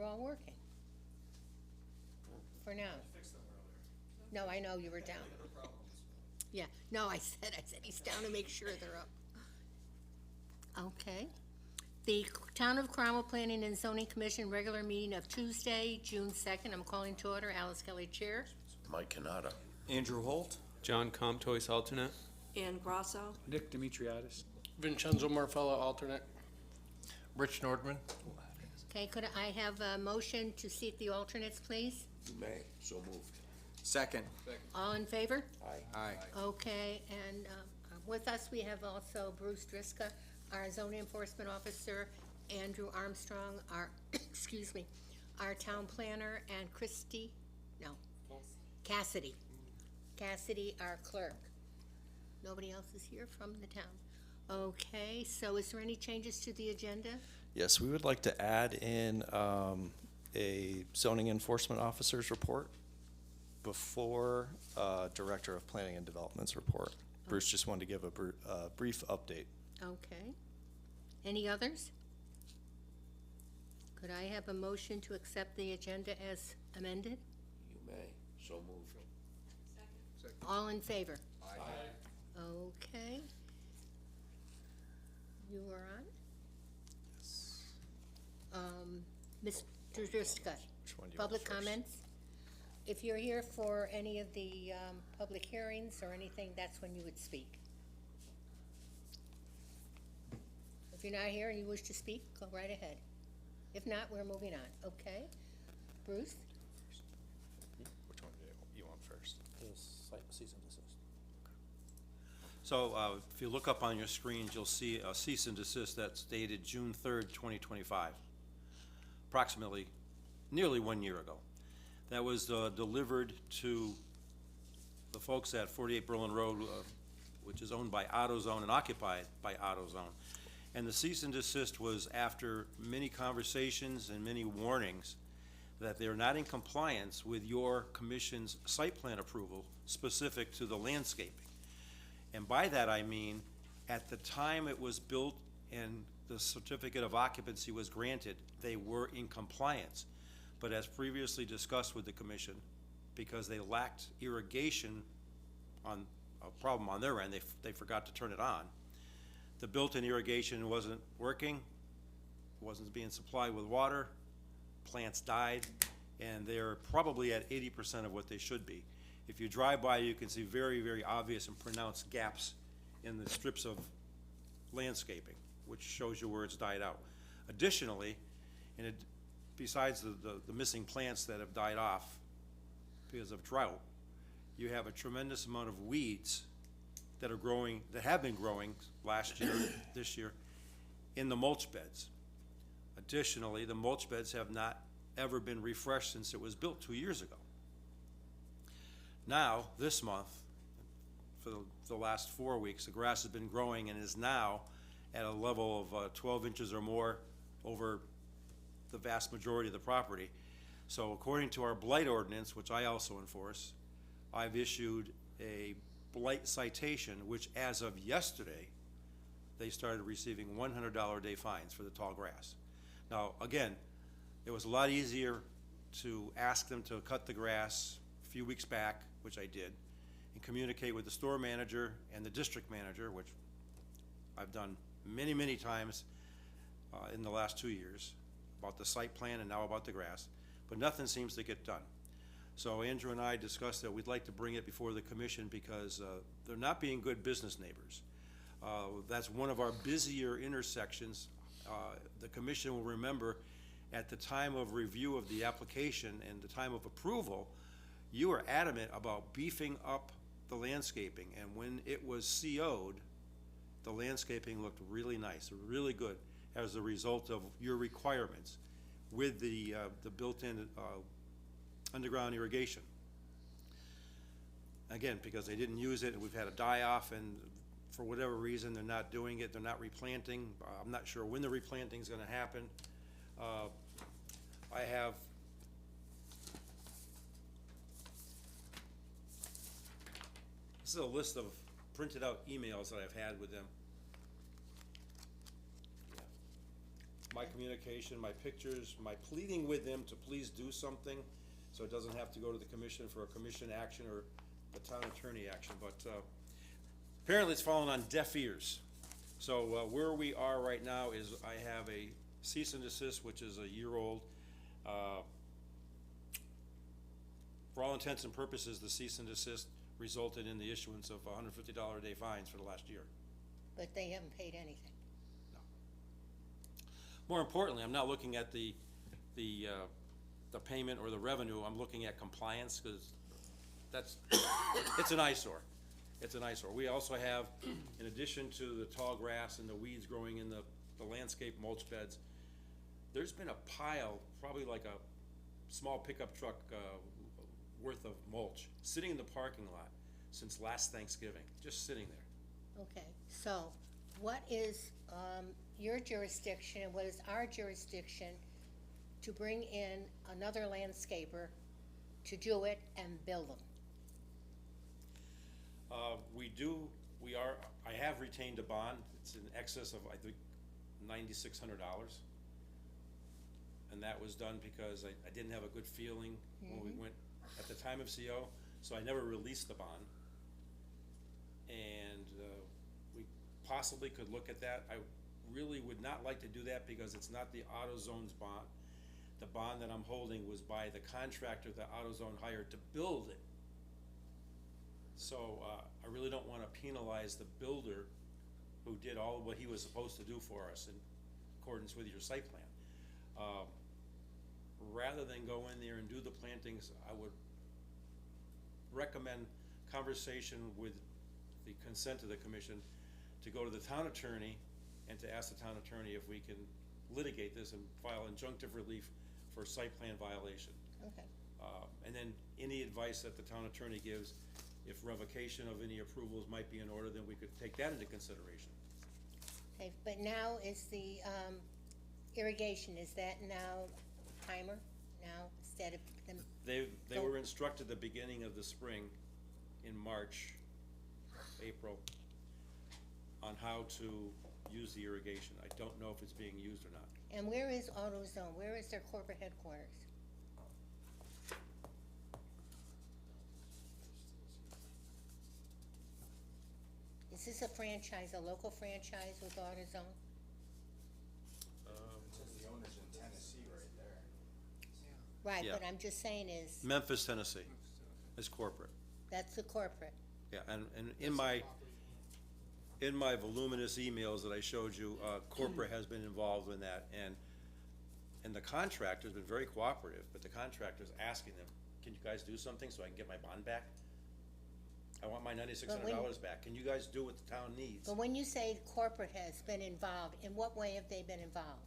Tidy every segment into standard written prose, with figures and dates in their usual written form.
they're all working. For now. Fixed them earlier. No, I know you were down. No problems. Yeah, no, I said he's down to make sure they're up. Okay. The Town of Cromwell Planning and Zoning Commission regular meeting of Tuesday, June 2nd. I'm calling to order. Alice Kelly, Chair. Mike Canada. Andrew Holt. John Comtois, alternate. Ann Grasso. Nick Dimitriadis. Vincenzo Marfella, alternate. Rich Nordman. Okay, could I have a motion to seat the alternates, please? You may, so moved. Second. All in favor? Aye. Okay, and with us, we have also Bruce Driska, our zoning enforcement officer, Andrew Armstrong, our, excuse me, our town planner, and Cassidy, our clerk. Nobody else is here from the town. Okay, so is there any changes to the agenda? Yes, we would like to add in a zoning enforcement officer's report before Director of Planning and Development's report. Bruce just wanted to give a brief update. Okay. Any others? Could I have a motion to accept the agenda as amended? You may, so moved. All in favor? Aye. Okay. You are on? Mr. Driska, Which one do you want public first? comments? If you're here for any of the public hearings or anything, that's when you would speak. If you're not here and you wish to speak, go right ahead. If not, we're moving on, okay? Bruce? Which one do you want first? Cease and desist. So, if you look up on your screens, you'll see a cease and desist that's dated June 3rd, 2025, approximately nearly 1 year ago. That was delivered to the folks at 48 Berlin Road, which is owned by AutoZone and occupied by AutoZone. And the cease and desist was after many conversations and many warnings that they're not in compliance with your commission's site plan approval specific to the landscaping. And by that I mean, at the time it was built and the certificate of occupancy was granted, they were in compliance. But as previously discussed with the commission, because they lacked irrigation on a problem on their end, they forgot to turn it on. The built-in irrigation wasn't working, wasn't being supplied with water, plants died, and they're probably at 80% of what they should be. If you drive by, you can see very, very obvious and pronounced gaps in the strips of landscaping, which shows you where it's died out. Additionally, besides the missing plants that have died off because of drought, you have a tremendous amount of weeds that are growing, that have been growing last year, this year, in the mulch beds. Additionally, the mulch beds have not ever been refreshed since it was built 2 years ago. Now, this month, for the last 4 weeks, the grass has been growing and is now at a level of 12 inches or more over the vast majority of the property. So according to our blight ordinance, which I also enforce, I've issued a blight citation, which as of yesterday, they started receiving $100 a day fines for the tall grass. Now, again, it was a lot easier to ask them to cut the grass a few weeks back, which I did, and communicate with the store manager and the district manager, which I've done many, many times in the last 2 years, about the site plan and now about the grass, but nothing seems to get done. So Andrew and I discussed that we'd like to bring it before the commission because they're not being good business neighbors. That's one of our busier intersections. The commission will remember at the time of review of the application and the time of approval, you were adamant about beefing up the landscaping, and when it was CO'd, the landscaping looked really nice, really good as a result of your requirements with the built-in underground irrigation. Again, because they didn't use it, and we've had a die-off, and for whatever reason, they're not doing it, they're not replanting. I'm not sure when the replanting is gonna happen. I have this is a list of printed out emails that I've had with them. Yeah. my communication, my pictures, my pleading with them to please do something, so it doesn't have to go to the commission for a commission action or the town attorney action, but, apparently it's fallen on deaf ears. So, where we are right now is I have a cease and desist, which is a year-old. For all intents and purposes, the cease and desist resulted in the issuance of $150 a day fines for the last year. But they haven't paid anything. More importantly, I'm not looking at the payment or the revenue, I'm looking at compliance, because that's, it's an eyesore. It's an eyesore. We also have, in addition to the tall grass and the weeds growing in the landscape mulch beds, there's been a pile, probably like a small pickup truck, worth of mulch, sitting in the parking lot since last Thanksgiving, just sitting there. Okay, so what is, your jurisdiction and what is our jurisdiction to bring in another landscaper to do it and bill them? I have retained a bond, it's in excess of, I think, $9,600. And that was done because I didn't have a good feeling when we went, at the time of CO, so I never released the bond. And, we possibly could look at that. I really would not like to do that because it's not the AutoZone's bond. The bond that I'm holding was by the contractor that AutoZone hired to build it. So, I really don't wanna penalize the builder who did all of what he was supposed to do for us in accordance with your site plan. Rather than go in there and do the plantings, I would recommend conversation with the consent of the commission to go to the town attorney and to ask the town attorney if we can litigate this and file injunctive relief for site plan violation. Okay, And then any advice that the town attorney gives, if revocation of any approvals might be in order, then we could take that into consideration. okay, but now is the, irrigation, is that now timer now instead of them? They were instructed the beginning of the spring, in March, April, on how to use the irrigation. I don't know if it's being used or not. And where is AutoZone? Where is their corporate headquarters? Is this a franchise, a local franchise with AutoZone? The owner's in Tennessee right there. Right, Yeah. but I'm just saying is, Memphis, Tennessee, is corporate. that's the corporate. Yeah, and in my voluminous emails that I showed you, corporate has been involved in that, and the contractor's been very cooperative, but the contractor's asking them, can you guys do something so I can get my bond back? I want my $9,600 back. Can you guys do what the town needs? But when you say corporate has been involved, in what way have they been involved?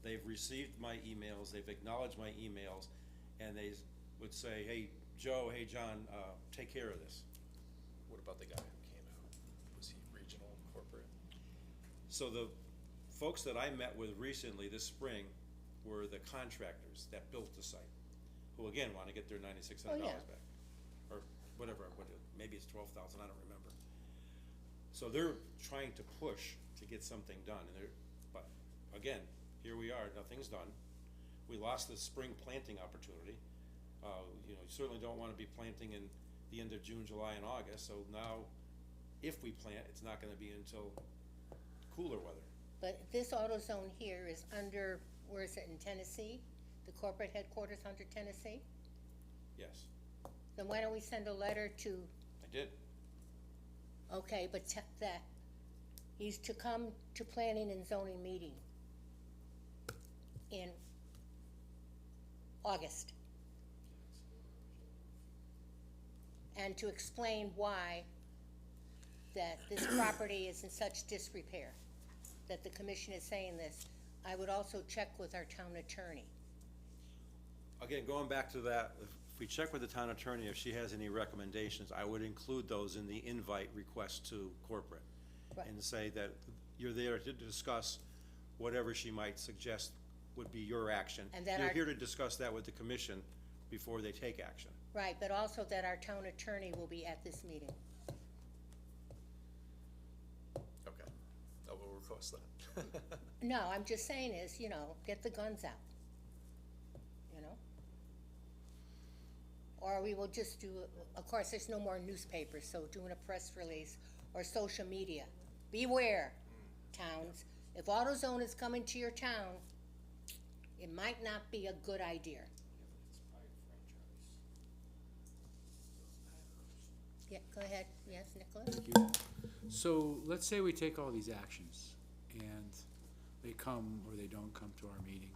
They've received my emails, they've acknowledged my emails, and they would say, hey, Joe, hey, John, take care of this. What about the guy who came out? Was he regional, corporate? So the folks that I met with recently this spring were the contractors that built the site, who again wanna get their $9,600 Oh, yeah. back. Or whatever, maybe it's 12,000, I don't remember. So they're trying to push to get something done, but again, here we are, nothing's done. We lost the spring planting opportunity. You certainly don't wanna be planting in the end of June, July, and August, so now, if we plant, it's not gonna be until cooler weather. But this AutoZone here is under, where is it, in Tennessee? The corporate headquarters under Tennessee? Yes, Then why don't we send a letter to, I did. okay, but that, he's to come to planning and zoning meeting in August. And to explain why that this property is in such disrepair, that the commission is saying this. I would also check with our town attorney. Again, going back to that, if we check with the town attorney, if she has any recommendations, I would include those in the invite request to corporate. Right. And say that you're there to discuss whatever she might suggest would be your action. And that You're our- here to discuss that with the commission before they take action. Right, but also that our town attorney will be at this meeting. Okay, I will request that. No, I'm just saying is, get the guns out, Or we will just do, of course, there's no more newspapers, so doing a press release or social media. Beware, towns, if AutoZone is coming to your town, it might not be a good idea. Yeah, go ahead, yes, Nicholas? So let's say we take all these actions and they come or they don't come to our meeting,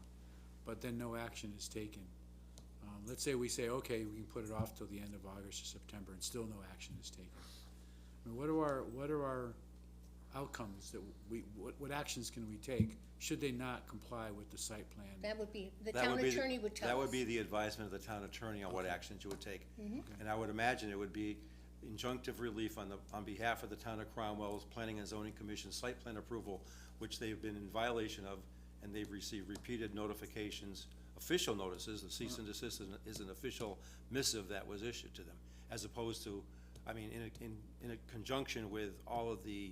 but then no action is taken. Let's say we say, okay, we can put it off till the end of August or September and still no action is taken. I mean, what are our outcomes that what actions can we take should they not comply with the site plan? That would be, the That town would be the- attorney would tell us. That would be the advisement of the town attorney on what actions you would take. And I would imagine it would be injunctive relief on behalf of the town of Cromwell's Planning and Zoning Commission site plan approval, which they've been in violation of, and they've received repeated notifications, official notices. The cease and desist is an official missive that was issued to them, as opposed to, in a conjunction with all of the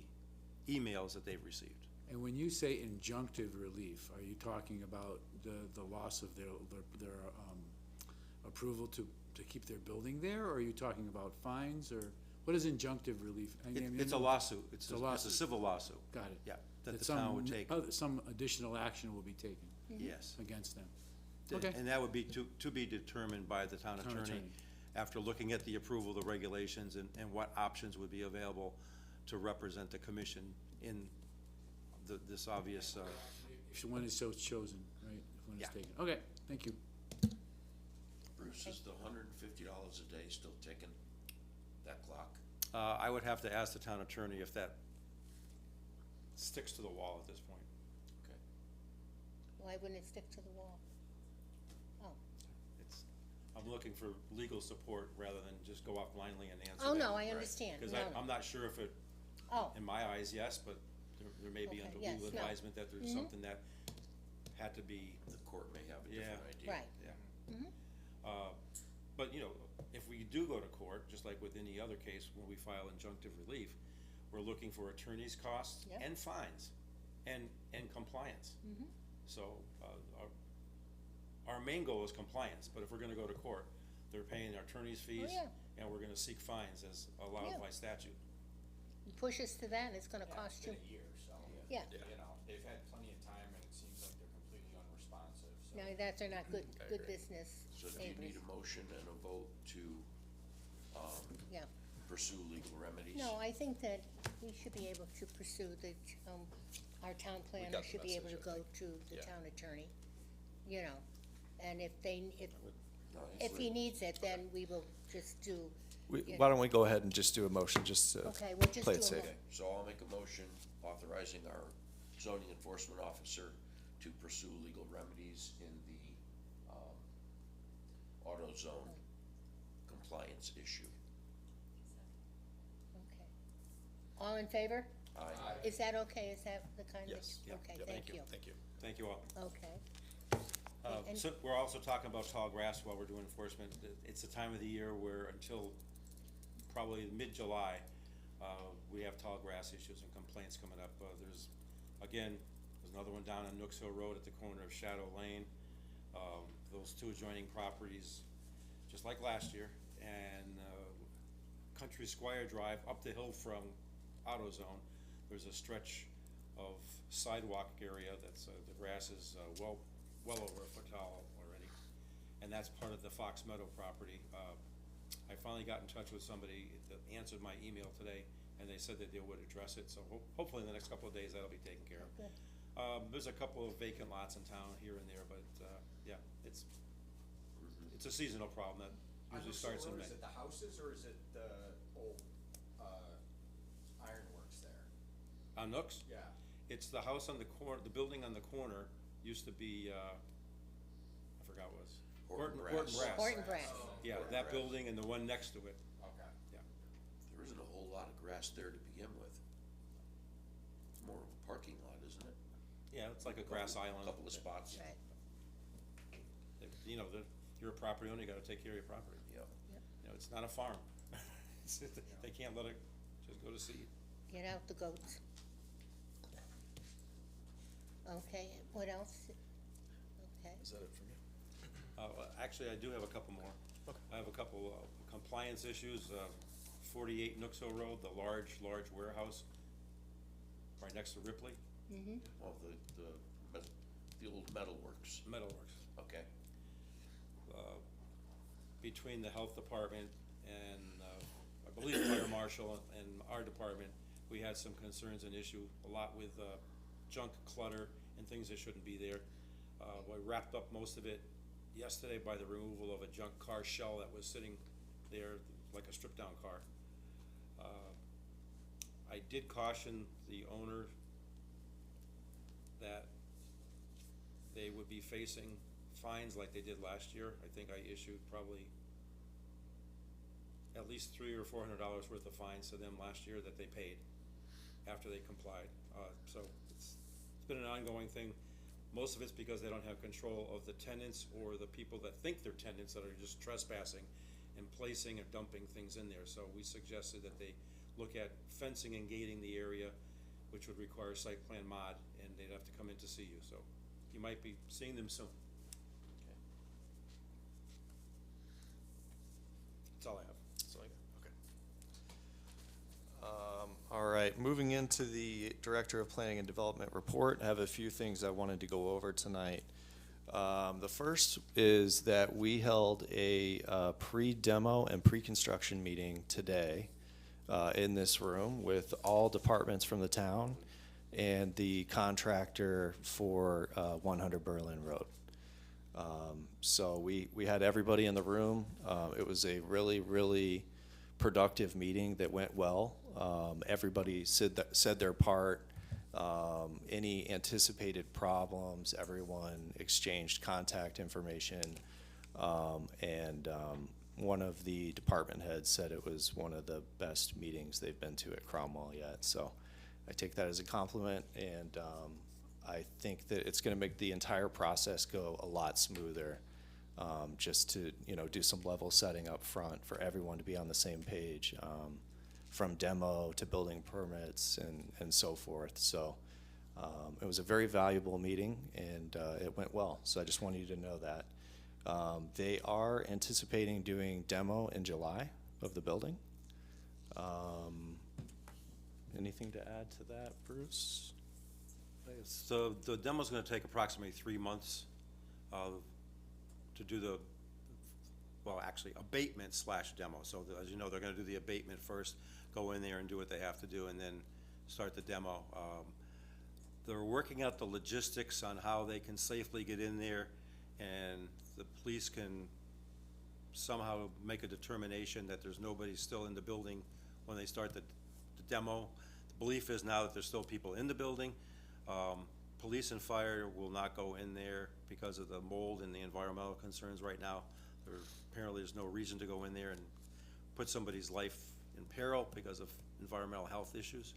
emails that they've received. And when you say injunctive relief, are you talking about the loss of their approval to keep their building there, or are you talking about fines, or what is injunctive relief? It's a lawsuit. It's a a lawsuit. civil lawsuit. Got it. Yeah, that the town would take. Some additional action will be taken Yes. against them. Okay. And that would be to be determined by the town attorney after looking at the approval, the regulations, and what options would be available to represent the commission in this obvious, If one is so chosen, right? If one is Yeah. taken. Okay, thank you. Bruce, is the $150 a day still ticking, that clock? I would have to ask the town attorney if that sticks to the wall at this point. Okay. Why wouldn't it stick to the wall? Oh, I'm looking for legal support rather than just go off blindly and answer. oh, that. no, I understand, Because no, no. I'm not sure if it, Oh, in my eyes, yes, but there may be Okay, under yes, legal no. advisement that there's something that had to be, The court may have a Yeah. different idea. right, but, if we do go to court, just like with any other case, when we file injunctive relief, we're looking for attorney's costs Yep. and fines and compliance. So, our main goal is compliance, but if we're gonna go to court, they're paying our attorney's fees, yeah. and we're gonna seek fines as allowed Yeah. by statute. You push us to that, and it's gonna Yeah, cost it's you, been a year, so. Yeah. They've had plenty of time and it seems like they're completely unresponsive, so. now that they're not good, I good agree. business So do you neighbors. need a motion and a vote to, Yeah. pursue legal remedies? No, I think that we should be able to pursue our town planner got the should be able to message, I go to the Yeah. town attorney, and if No, if he needs it, then we will just do, Yeah. Why don't we go ahead and just do a motion, just to okay, we'll just do play a it safe? Okay, so I'll make a motion authorizing our zoning enforcement officer to pursue legal remedies in the, AutoZone compliance issue. Okay. All in favor? Aye. Is that okay? Is that the kind of? Yes. Yeah. Okay, Yeah, thank you. Thank you. Thank you all. Okay. And- So we're also talking about tall grass while we're doing enforcement. It's the time of the year where until probably mid-July, we have tall grass issues and complaints coming up. There's another one down on Nooks Hill Road at the corner of Shadow Lane. Those two adjoining properties, just like last year, and Country Squire Drive up the hill from AutoZone, there's a stretch of sidewalk area that's, the grass is well over a foot tall already, and that's part of the Fox Meadow property. I finally got in touch with somebody that answered my email today, and they said that they would address it, so hopefully in the next couple of days that'll be taken care of. Good. There's a couple of vacant lots in town here and there, but, yeah, it's a seasonal problem that usually starts in May. Is it the houses or is it the old, ironworks there? On Nooks? Yeah. It's the house on the corner, the building on the corner used to be, I forgot what it was. Horton Horton Brass. Brass. Horton Brass. Yeah, Horton that Brass. building and the one next to it, Okay. yeah. There isn't a whole lot of grass there to begin with. It's more of a parking lot, isn't it? Yeah, it's like a grass island. Couple of spots. Right. You're a property owner, you gotta take care of your property. Yep. It's not a farm. They can't let it just go to seed. Get out the goats. Okay, what else? Okay, Is that it for me? Well, actually, I do have a couple more. I have a couple compliance issues. 48 Nooksville Road, the large warehouse right next to Ripley Well, the old metalworks, Metalworks. okay. Between the health department and, I believe fire marshal and our department, we had some concerns and issue a lot with, junk clutter and things that shouldn't be there. We wrapped up most of it yesterday by the removal of a junk car shell that was sitting there like a stripped down car. I did caution the owner that they would be facing fines like they did last year. I think I issued probably at least $300 or $400 worth of fines to them last year that they paid after they complied. So it's been an ongoing thing. Most of it's because they don't have control of the tenants or the people that think they're tenants that are just trespassing and placing and dumping things in there. So we suggested that they look at fencing and gating the area, which would require site plan mod, and they'd have to come in to see you. So you might be seeing them soon. That's all I have. That's all I got, okay. All right, moving into the Director of Planning and Development report, I have a few things I wanted to go over tonight. The first is that we held a pre-demo and pre-construction meeting today in this room with all departments from the town and the contractor for 100 Berlin Road. So we had everybody in the room. It was a really productive meeting that went well. Everybody said their part. Any anticipated problems, everyone exchanged contact information. One of the department heads said it was one of the best meetings they've been to at Cromwell yet. So I take that as a compliment, and I think that it's going to make the entire process go a lot smoother, just to, do some level setting up front for everyone to be on the same page, from demo to building permits and so forth. So it was a very valuable meeting, and it went well. So I just wanted you to know that. They are anticipating doing demo in July of the building. Anything to add to that, Bruce? So the demo's gonna take approximately 3 months to do the, well, actually abatement / demo. So as you know, they're gonna do the abatement first, go in there and do what they have to do, and then start the demo. They're working out the logistics on how they can safely get in there, and the police can somehow make a determination that there's nobody still in the building when they start the demo. The belief is now that there's still people in the building. Police and fire will not go in there because of the mold and the environmental concerns right now. Apparently there's no reason to go in there and put somebody's life in peril because of environmental health issues.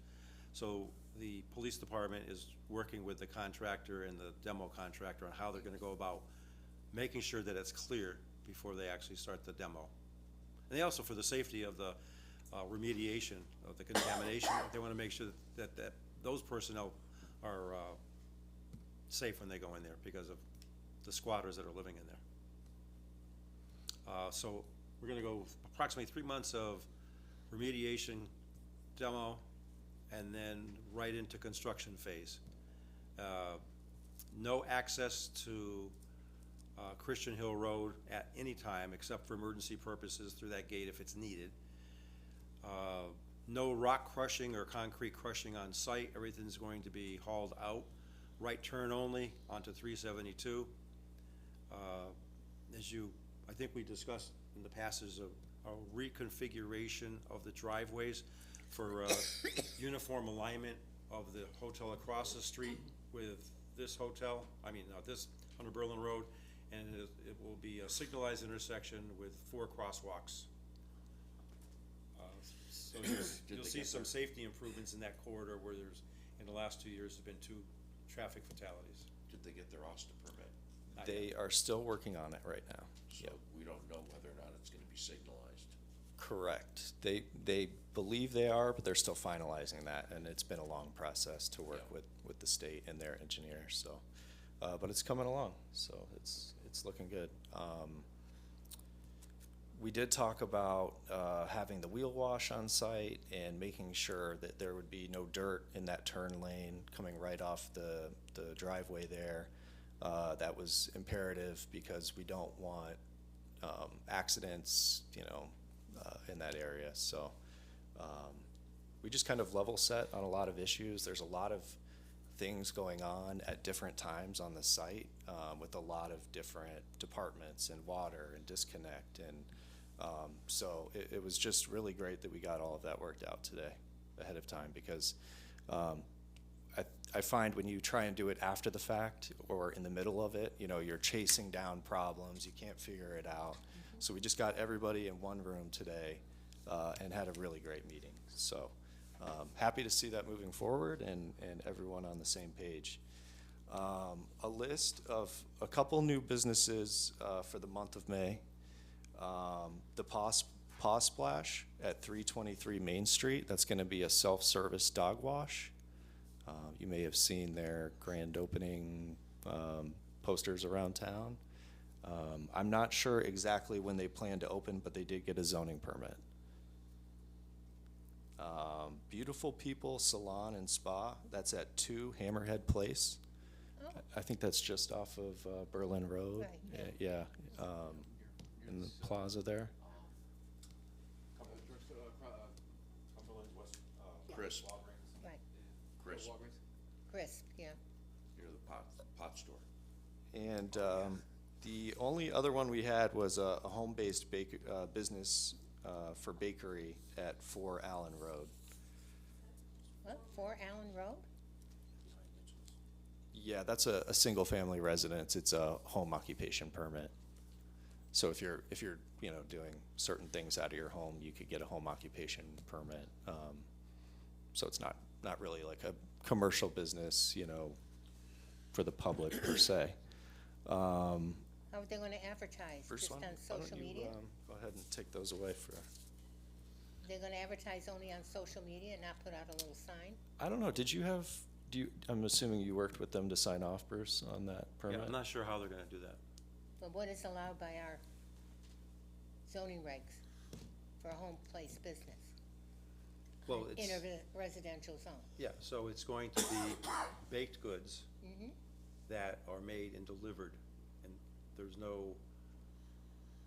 So the police department is working with the contractor and the demo contractor on how they're gonna go about making sure that it's clear before they actually start the demo. And they also, for the safety of the remediation of the contamination, they wanna make sure that those personnel are safe when they go in there because of the squatters that are living in there. So we're gonna go approximately 3 months of remediation, demo, and then right into construction phase. No access to Christian Hill Road at any time except for emergency purposes through that gate if it's needed. No rock crushing or concrete crushing on site. Everything's going to be hauled out. Right turn only onto 372. I think we discussed in the past, is a reconfiguration of the driveways for uniform alignment of the hotel across the street with this hotel, this 100 Berlin Road, and it will be a signalized intersection with 4 crosswalks. So you'll see some safety improvements in that corridor where there's, in the last 2 years, there's been 2 traffic fatalities. Did they get their OSTA permit? They are still working on it right now. So we don't know whether or not it's gonna be signalized. Correct. They believe they are, but they're still finalizing that, and it's been a long process to work with the state and their engineers, so. But it's coming along, so it's looking good. We did talk about having the wheel wash on site and making sure that there would be no dirt in that turn lane coming right off the driveway there. That was imperative because we don't want accidents, in that area. So we just kind of level set on a lot of issues. There's a lot of things going on at different times on the site with a lot of different departments and water and disconnect. And so it was just really great that we got all of that worked out today ahead of time, because I find when you try and do it after the fact or in the middle of it, you're chasing down problems, you can't figure it out. So we just got everybody in one room today and had a really great meeting. So happy to see that moving forward and everyone on the same page. A list of a couple new businesses for the month of May. The Paw Splash at 323 Main Street. That's going to be a self-service dog wash. You may have seen their grand opening posters around town. I'm not sure exactly when they plan to open, but they did get a zoning permit. Beautiful People Salon and Spa. That's at 2 Hammerhead Place. Oh. I think that's just off of Berlin Road. Right, Yeah. In the plaza there. Cumberland's West, Chris, Right, Chris, crisp, yeah. near the pot store. And the only other one we had was a home-based business for bakery at 4 Allen Road. What, 4 Allen Road? Yeah, that's a single-family residence. It's a home occupation permit. So if you're doing certain things out of your home, you could get a home occupation permit. So it's not really like a commercial business, for the public per se. How are they gonna advertise? First Just one, on why don't social you, media? go ahead and take those away for. They're gonna advertise only on social media and not put out a little sign? I don't know. I'm assuming you worked with them to sign off, Bruce, on that permit? Yeah, I'm not sure how they're gonna do that. But what is allowed by our zoning regs for a home place business Well, in it's, a residential zone? yeah, so it's going to be baked goods Mm-hmm. that are made and delivered, and there's no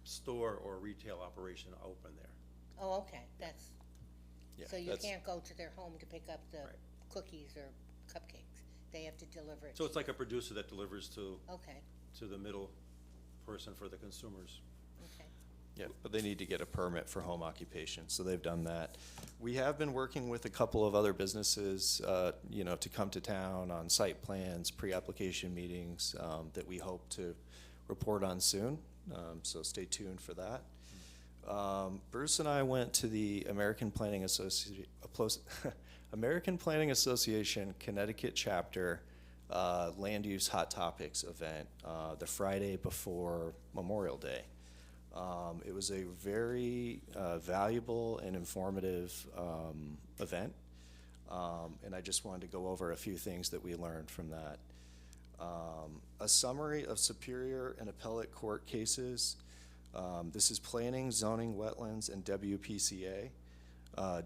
store or retail operation open there. Oh, okay, that's, Yeah, so you that's- can't go to their home to pick up the Right. cookies or cupcakes. They have to deliver it. So it's like a producer that delivers Okay, to the middle person for the consumers. okay. Yeah, but they need to get a permit for home occupation, so they've done that. We have been working with a couple of other businesses, to come to town on site plans, pre-application meetings, that we hope to report on soon, so stay tuned for that. Bruce and I went to the American Planning Association Connecticut chapter Land Use Hot Topics event the Friday before Memorial Day. It was a very valuable and informative event, and I just wanted to go over a few things that we learned from that. A summary of Superior and Appellate Court cases. This is planning, zoning, wetlands, and WPCA.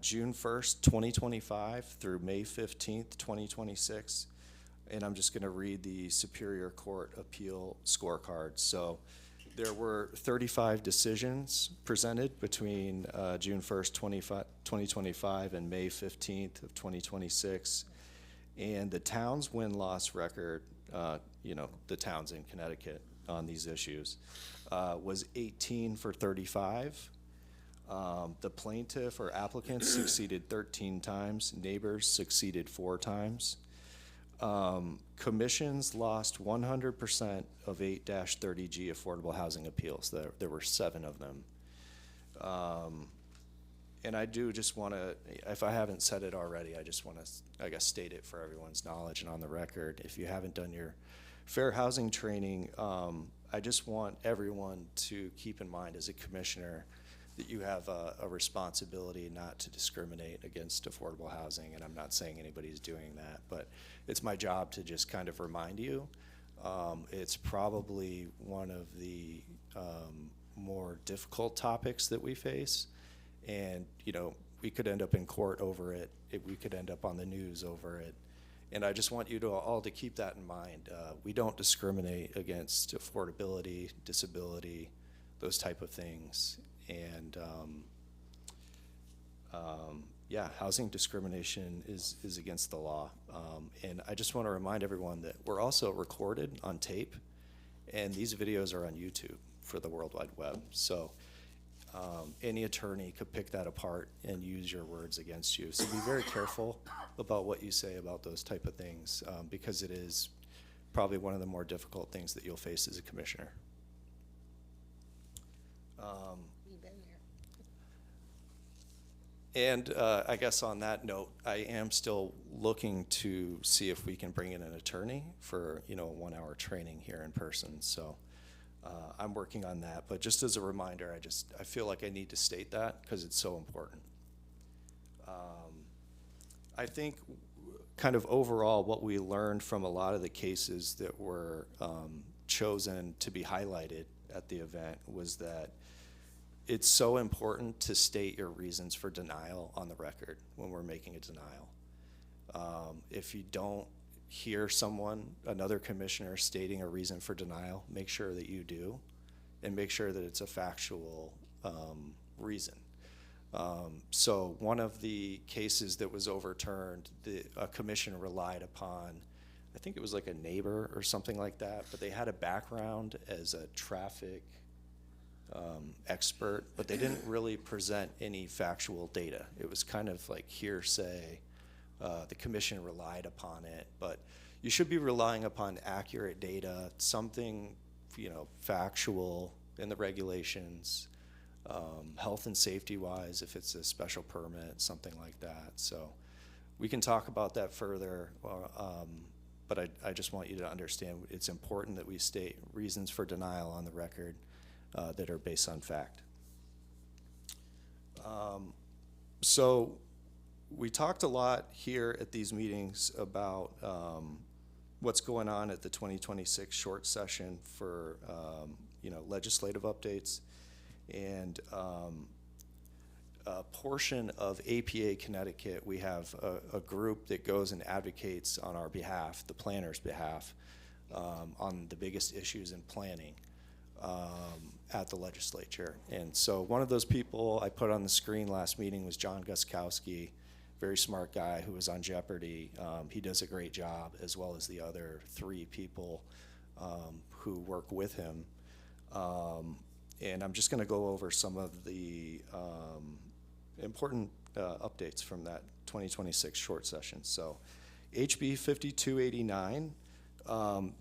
June 1st, 2025 through May 15th, 2026. And I'm just going to read the Superior Court appeal scorecard. So there were 35 decisions presented between June 1st, 2025 and May 15th of 2026. And the town's win-loss record, the towns in Connecticut on these issues, was 18 for 35. The plaintiff or applicants succeeded 13 times. Neighbors succeeded 4 times. Commissions lost 100% of 8-30G affordable housing appeals. There were 7 of them. And I do just want to, if I haven't said it already, I just want to, state it for everyone's knowledge and on the record. If you haven't done your fair housing training, I just want everyone to keep in mind as a commissioner that you have a responsibility not to discriminate against affordable housing, and I'm not saying anybody's doing that, but it's my job to just kind of remind you. It's probably one of the more difficult topics that we face, and, you know, we could end up in court over it, we could end up on the news over it, and I just want you to all to keep that in mind. We don't discriminate against affordability, disability, those type of things. And yeah, housing discrimination is against the law. And I just want to remind everyone that we're also recorded on tape, and these videos are on YouTube for the World Wide Web. So any attorney could pick that apart and use your words against you. So be very careful about what you say about those type of things, because it is probably one of the more difficult things that you'll face as a commissioner. We've been there. And I guess on that note, I am still looking to see if we can bring in an attorney for, you know, a 1-hour training here in person. So I'm working on that. But just as a reminder, I feel like I need to state that because it's so important. I think kind of overall what we learned from a lot of the cases that were chosen to be highlighted at the event was that it's so important to state your reasons for denial on the record when we're making a denial. If you don't hear another commissioner stating a reason for denial, make sure that you do, and make sure that it's a factual reason. So one of the cases that was overturned, a commission relied upon, I think it was like a neighbor or something like that, but they had a background as a traffic expert, but they didn't really present any factual data. It was kind of like hearsay. The commission relied upon it, but you should be relying upon accurate data, something, you know, factual in the regulations, health and safety wise, if it's a special permit, something like that. So we can talk about that further, but I just want you to understand it's important that we state reasons for denial on the record that are based on fact. So we talked a lot here at these meetings about what's going on at the 2026 short session for you know, legislative updates, and a portion of APA Connecticut, we have a group that goes and advocates on our behalf, the planners' behalf, on the biggest issues in planning at the legislature. And so one of those people I put on the screen last meeting was John Guskowski, very smart guy who was on Jeopardy. He does a great job, as well as the other 3 people who work with him. And I'm just going to go over some of the important updates from that 2026 short session. So HB 5289,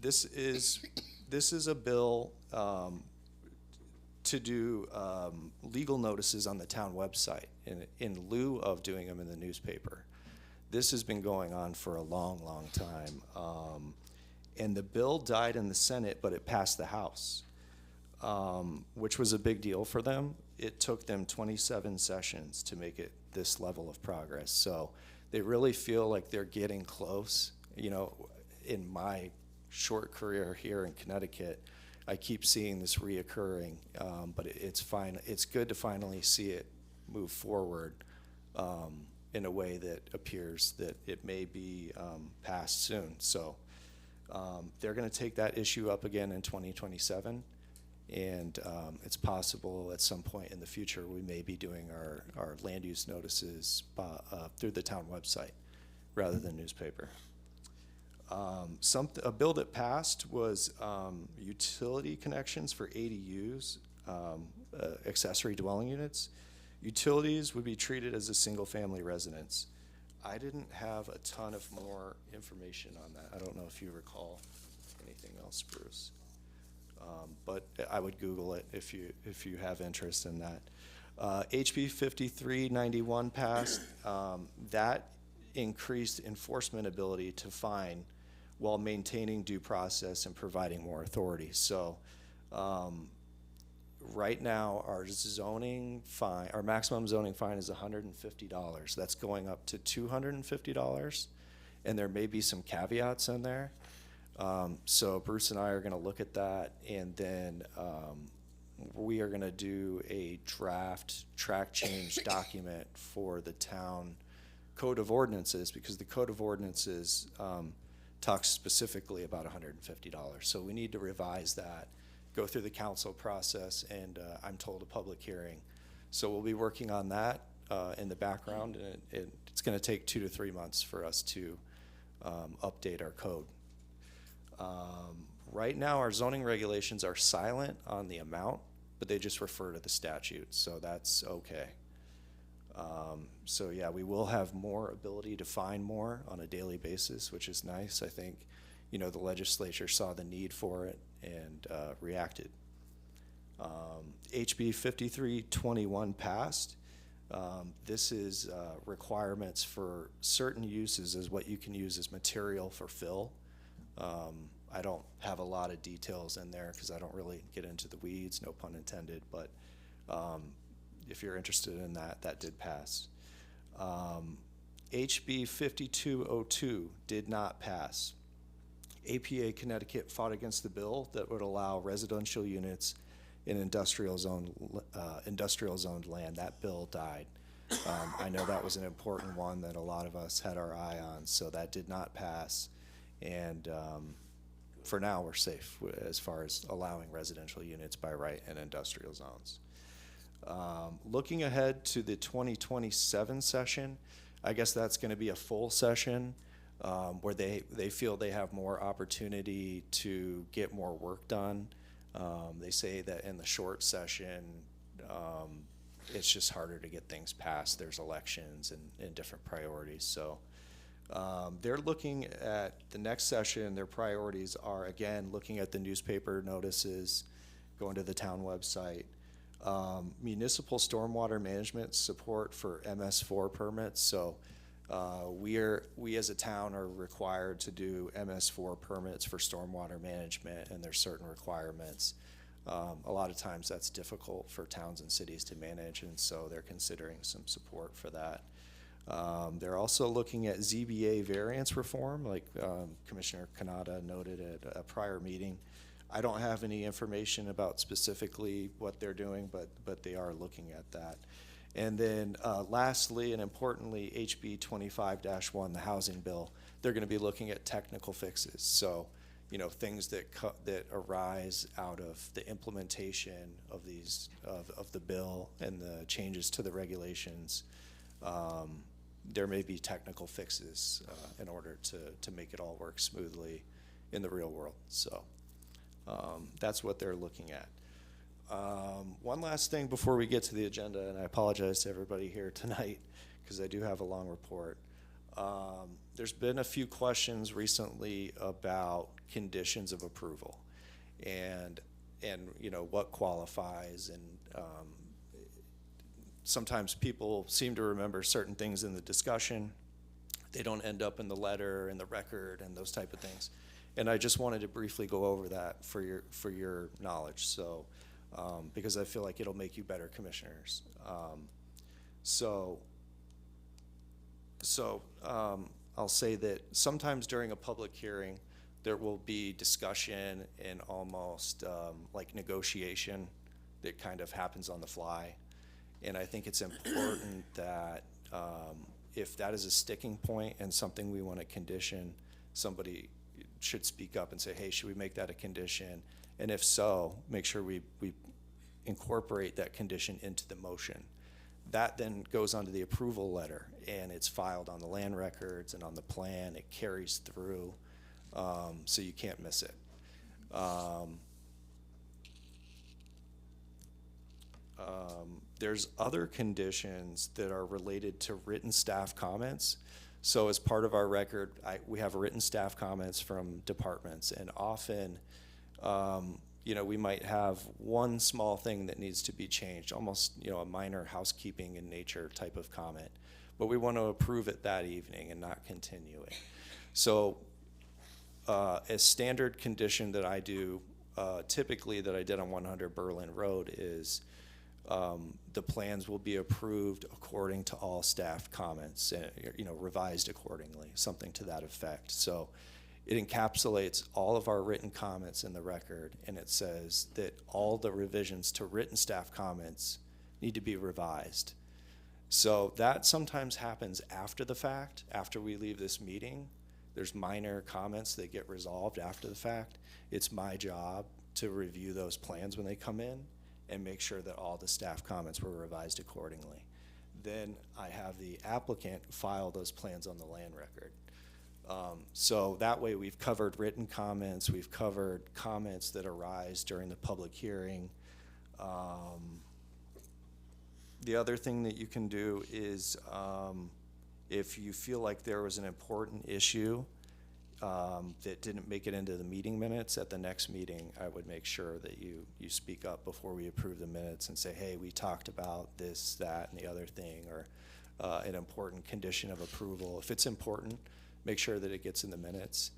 this is a bill to do legal notices on the town website in lieu of doing them in the newspaper. This has been going on for a long, long time. And the bill died in the Senate, but it passed the House, which was a big deal for them. It took them 27 sessions to make it this level of progress. So they really feel like they're getting close. You know, in my short career here in Connecticut, I keep seeing this reoccurring, but it's good to finally see it move forward in a way that appears that it may be passed soon. So they're going to take that issue up again in 2027, and it's possible at some point in the future we may be doing our land use notices through the town website rather than newspaper. A bill that passed was utility connections for ADUs, accessory dwelling units. Utilities would be treated as a single-family residence. I didn't have a ton of more information on that. I don't know if you recall anything else, Bruce. But I would Google it if you have interest in that. HB 5391 passed. That increased enforcement ability to fine while maintaining due process and providing more authority. So right now, our zoning fine, our maximum zoning fine is $150. That's going up to $250, and there may be some caveats in there. So Bruce and I are gonna look at that, and then, we are gonna do a draft track change document for the town code of ordinances, because the code of ordinances, talks specifically about $150. So we need to revise that, go through the council process, and, I'm told a public hearing. So we'll be working on that, in the background, and it's gonna take 2 to 3 months for us to, update our code. Right now, our zoning regulations are silent on the amount, but they just refer to the statute, so that's okay. So yeah, we will have more ability to find more on a daily basis, which is nice. I think, the legislature saw the need for it and reacted. HB 5321 passed. This is requirements for certain uses as what you can use as material for fill. I don't have a lot of details in there because I don't really get into the weeds, no pun intended, but if you're interested in that, that did pass. HB 5202 did not pass. APA Connecticut fought against the bill that would allow residential units in industrial zoned land. That bill died. I know that was an important one that a lot of us had our eye on, so that did not pass. And for now, we're safe as far as allowing residential units by right in industrial zones. Looking ahead to the 2027 session, I guess that's going to be a full session where they feel they have more opportunity to get more work done. They say that in the short session, it's just harder to get things passed. There's elections and different priorities. So they're looking at the next session. Their priorities are, again, looking at the newspaper notices, going to the town website, municipal stormwater management support for MS4 permits. So we as a town are required to do MS4 permits for stormwater management, and there's certain requirements. A lot of times that's difficult for towns and cities to manage, and so they're considering some support for that. They're also looking at ZBA variance reform, like Commissioner Kanata noted at a prior meeting. I don't have any information about specifically what they're doing, but they are looking at that. And then lastly and importantly, HB 25-1, the housing bill, they're going to be looking at technical fixes. So, things that arise out of the implementation of these of the bill and the changes to the regulations. There may be technical fixes in order to make it all work smoothly in the real world. So that's what they're looking at. One last thing before we get to the agenda, and I apologize to everybody here tonight because I do have a long report. There's been a few questions recently about conditions of approval and what qualifies, and sometimes people seem to remember certain things in the discussion. They don't end up in the letter and the record and those type of things. And I just wanted to briefly go over that for your knowledge. So, because I feel like it'll make you better commissioners. I'll say that sometimes during a public hearing, there will be discussion and almost like negotiation that kind of happens on the fly. And I think it's important that if that is a sticking point and something we want to condition, somebody should speak up and say, hey, should we make that a condition? And if so, make sure we incorporate that condition into the motion. That then goes onto the approval letter, and it's filed on the land records and on the plan. It carries through, so you can't miss it. There's other conditions that are related to written staff comments. So as part of our record, we have written staff comments from departments, and often, we might have one small thing that needs to be changed, almost, a minor housekeeping in nature type of comment, but we want to approve it that evening and not continue it. So a standard condition that I do typically that I did on 100 Berlin Road is the plans will be approved according to all staff comments, and, revised accordingly, something to that effect. So it encapsulates all of our written comments in the record, and it says that all the revisions to written staff comments need to be revised. So that sometimes happens after the fact, after we leave this meeting. There's minor comments that get resolved after the fact. It's my job to review those plans when they come in and make sure that all the staff comments were revised accordingly. Then I have the applicant file those plans on the land record. So that way we've covered written comments, we've covered comments that arise during the public hearing. The other thing that you can do is, if you feel like there was an important issue that didn't make it into the meeting minutes at the next meeting, I would make sure that you speak up before we approve the minutes and say, hey, we talked about this, that, and the other thing, or an important condition of approval. If it's important, make sure that it gets in the minutes.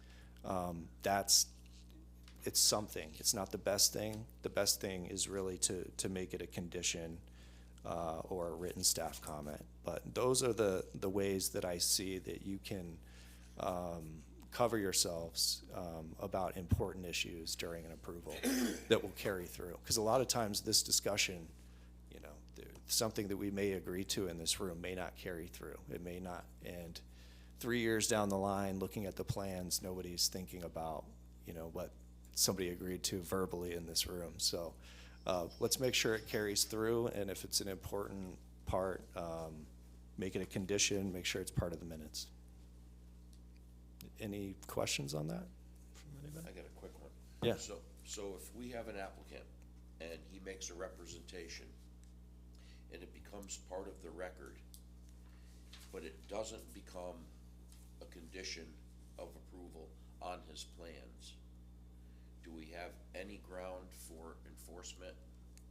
It's something. It's not the best thing. The best thing is really to make it a condition or a written staff comment. But those are the ways that I see that you can cover yourselves about important issues during an approval that will carry through. Because a lot of times this discussion, something that we may agree to in this room may not carry through. It may not. And 3 years down the line, looking at the plans, nobody's thinking about, what somebody agreed to verbally in this room. So let's make sure it carries through, and if it's an important part, make it a condition, make sure it's part of the minutes. Any questions on that from anybody? I got a quick one. Yeah. So if we have an applicant and he makes a representation and it becomes part of the record, but it doesn't become a condition of approval on his plans, do we have any ground for enforcement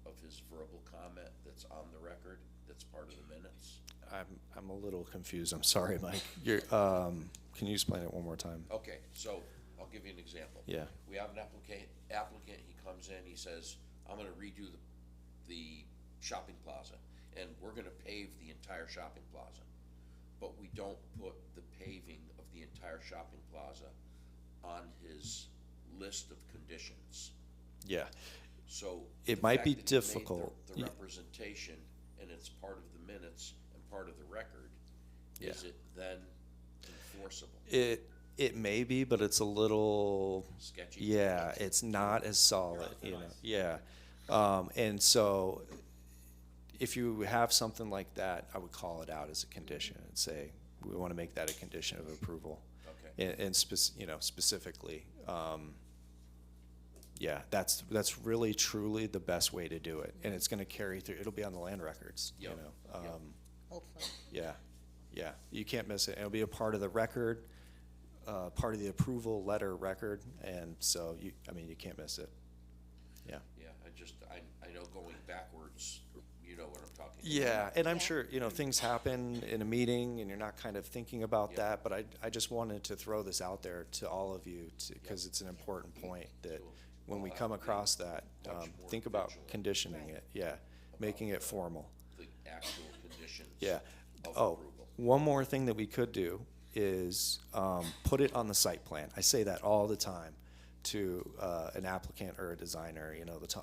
of his verbal comment that's on the record, that's part of the minutes? I'm a little confused. I'm sorry, Mike. Can you explain it one more time? Okay, so I'll give you an example. Yeah. We have an applicant, he comes in, he says, I'm gonna redo the shopping plaza, and we're gonna pave the entire shopping plaza. But we don't put the paving of the entire shopping plaza on his list of conditions. Yeah. So It the might fact be that he made difficult. The representation, and it's part of the minutes and part of the record, is it then enforceable? It may be, but it's a little Sketchy? Yeah, it's not as solid, Unauthorized. Yeah. And so if you have something like that, I would call it out as a condition and say, we want to make that a condition of approval. Okay. And specifically, yeah, that's really truly the best way to do it. And it's going to carry through. It'll be on the land records, Yep. Yep. Hopefully. Yeah, you can't miss it. It'll be a part of the record, part of the approval letter record, and so you can't miss it. Yeah. Yeah, I know going backwards, you know what I'm talking about. Yeah, and I'm Yeah. sure, things happen in a meeting and you're not kind of thinking about Yeah. that, but I just wanted to throw this out there to all of you because it's an important point that So when we we'll come have to be across that, much more think about vigilant. conditioning it, yeah, making it formal. The actual conditions. Yeah. Of Oh, approval. one more thing that we could do is put it on the site plan. I say that all the time to an applicant or a designer,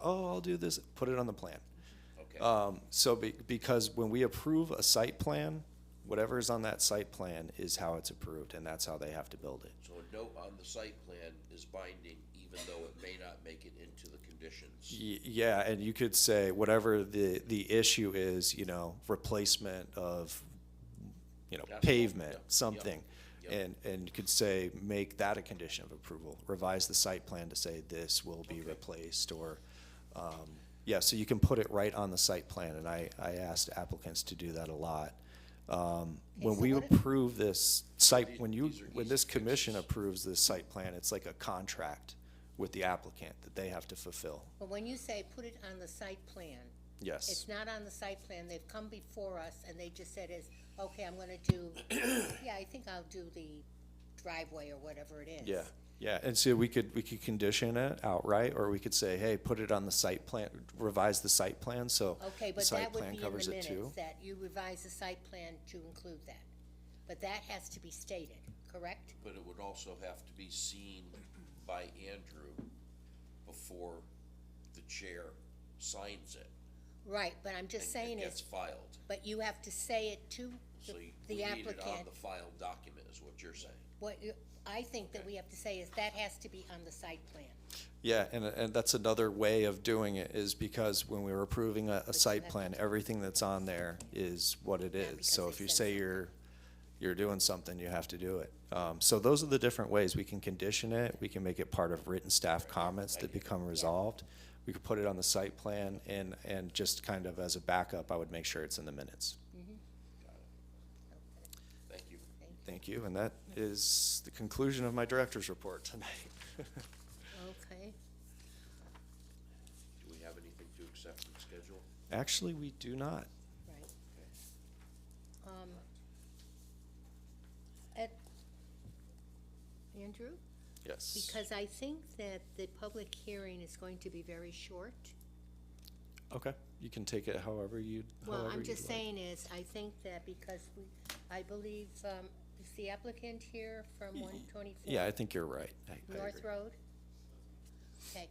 I'll do this, put it on the plan. Okay. Because when we approve a site plan, whatever is on that site plan is how it's approved, and that's how they have to build it. So a note on the site plan is binding, even though it may not make it into the conditions. Yeah, and you could say whatever the issue is, replacement of, Asphalt, pavement, yep, something. yep. And you could say, make that a condition of approval, revise the site plan to say this will be Okay. replaced, or, so you can put it right on the site plan, and I asked applicants to do that a lot. When so we what if- approve this site, These- when these are this easy commission fixes. approves this site plan, it's like a contract with the applicant that they have to fulfill. But when you say put it on the site plan, Yes. it's not on the site plan, they've come before us and they just said okay, I'm gonna do, yeah, I think I'll do the driveway or whatever it is. Yeah. Yeah, and so we could condition it outright, or we could say, hey, put it on the site plan, revise the site plan, so Okay, the but site that would plan be in covers the it too. minutes, that you revise the site plan to include that. But that has to be stated, correct? But it would also have to be seen by Andrew before the chair signs it. Right, but I'm just and saying it gets is, filed. but you have to say it to So the we need it on applicant. the filed document is what you're saying. I think that we have to say is that has to be on the site plan. Yeah, and that's another way of doing it, is because when we were approving a you site have plan, to- everything that's on there is what it Yeah, is. because So they if you said say something. you're doing something, you have to do it. So those are the different ways we can condition it. We can make it part of written staff comments that become resolved. We could put it on the site plan, and just kind of as a backup, I would make sure it's in the minutes. Thank you. Thank you, and that is the conclusion of my director's report tonight. Okay. Do we have anything to accept and schedule? Actually, we do not. Right. Ed, Andrew, Yes. because I think that the public hearing is going to be very short. Okay, you can take it however you. Well, I'm just saying is, I think that because I believe, is the applicant here from 124? Yeah, I think you're right. I North agree. Road? Okay,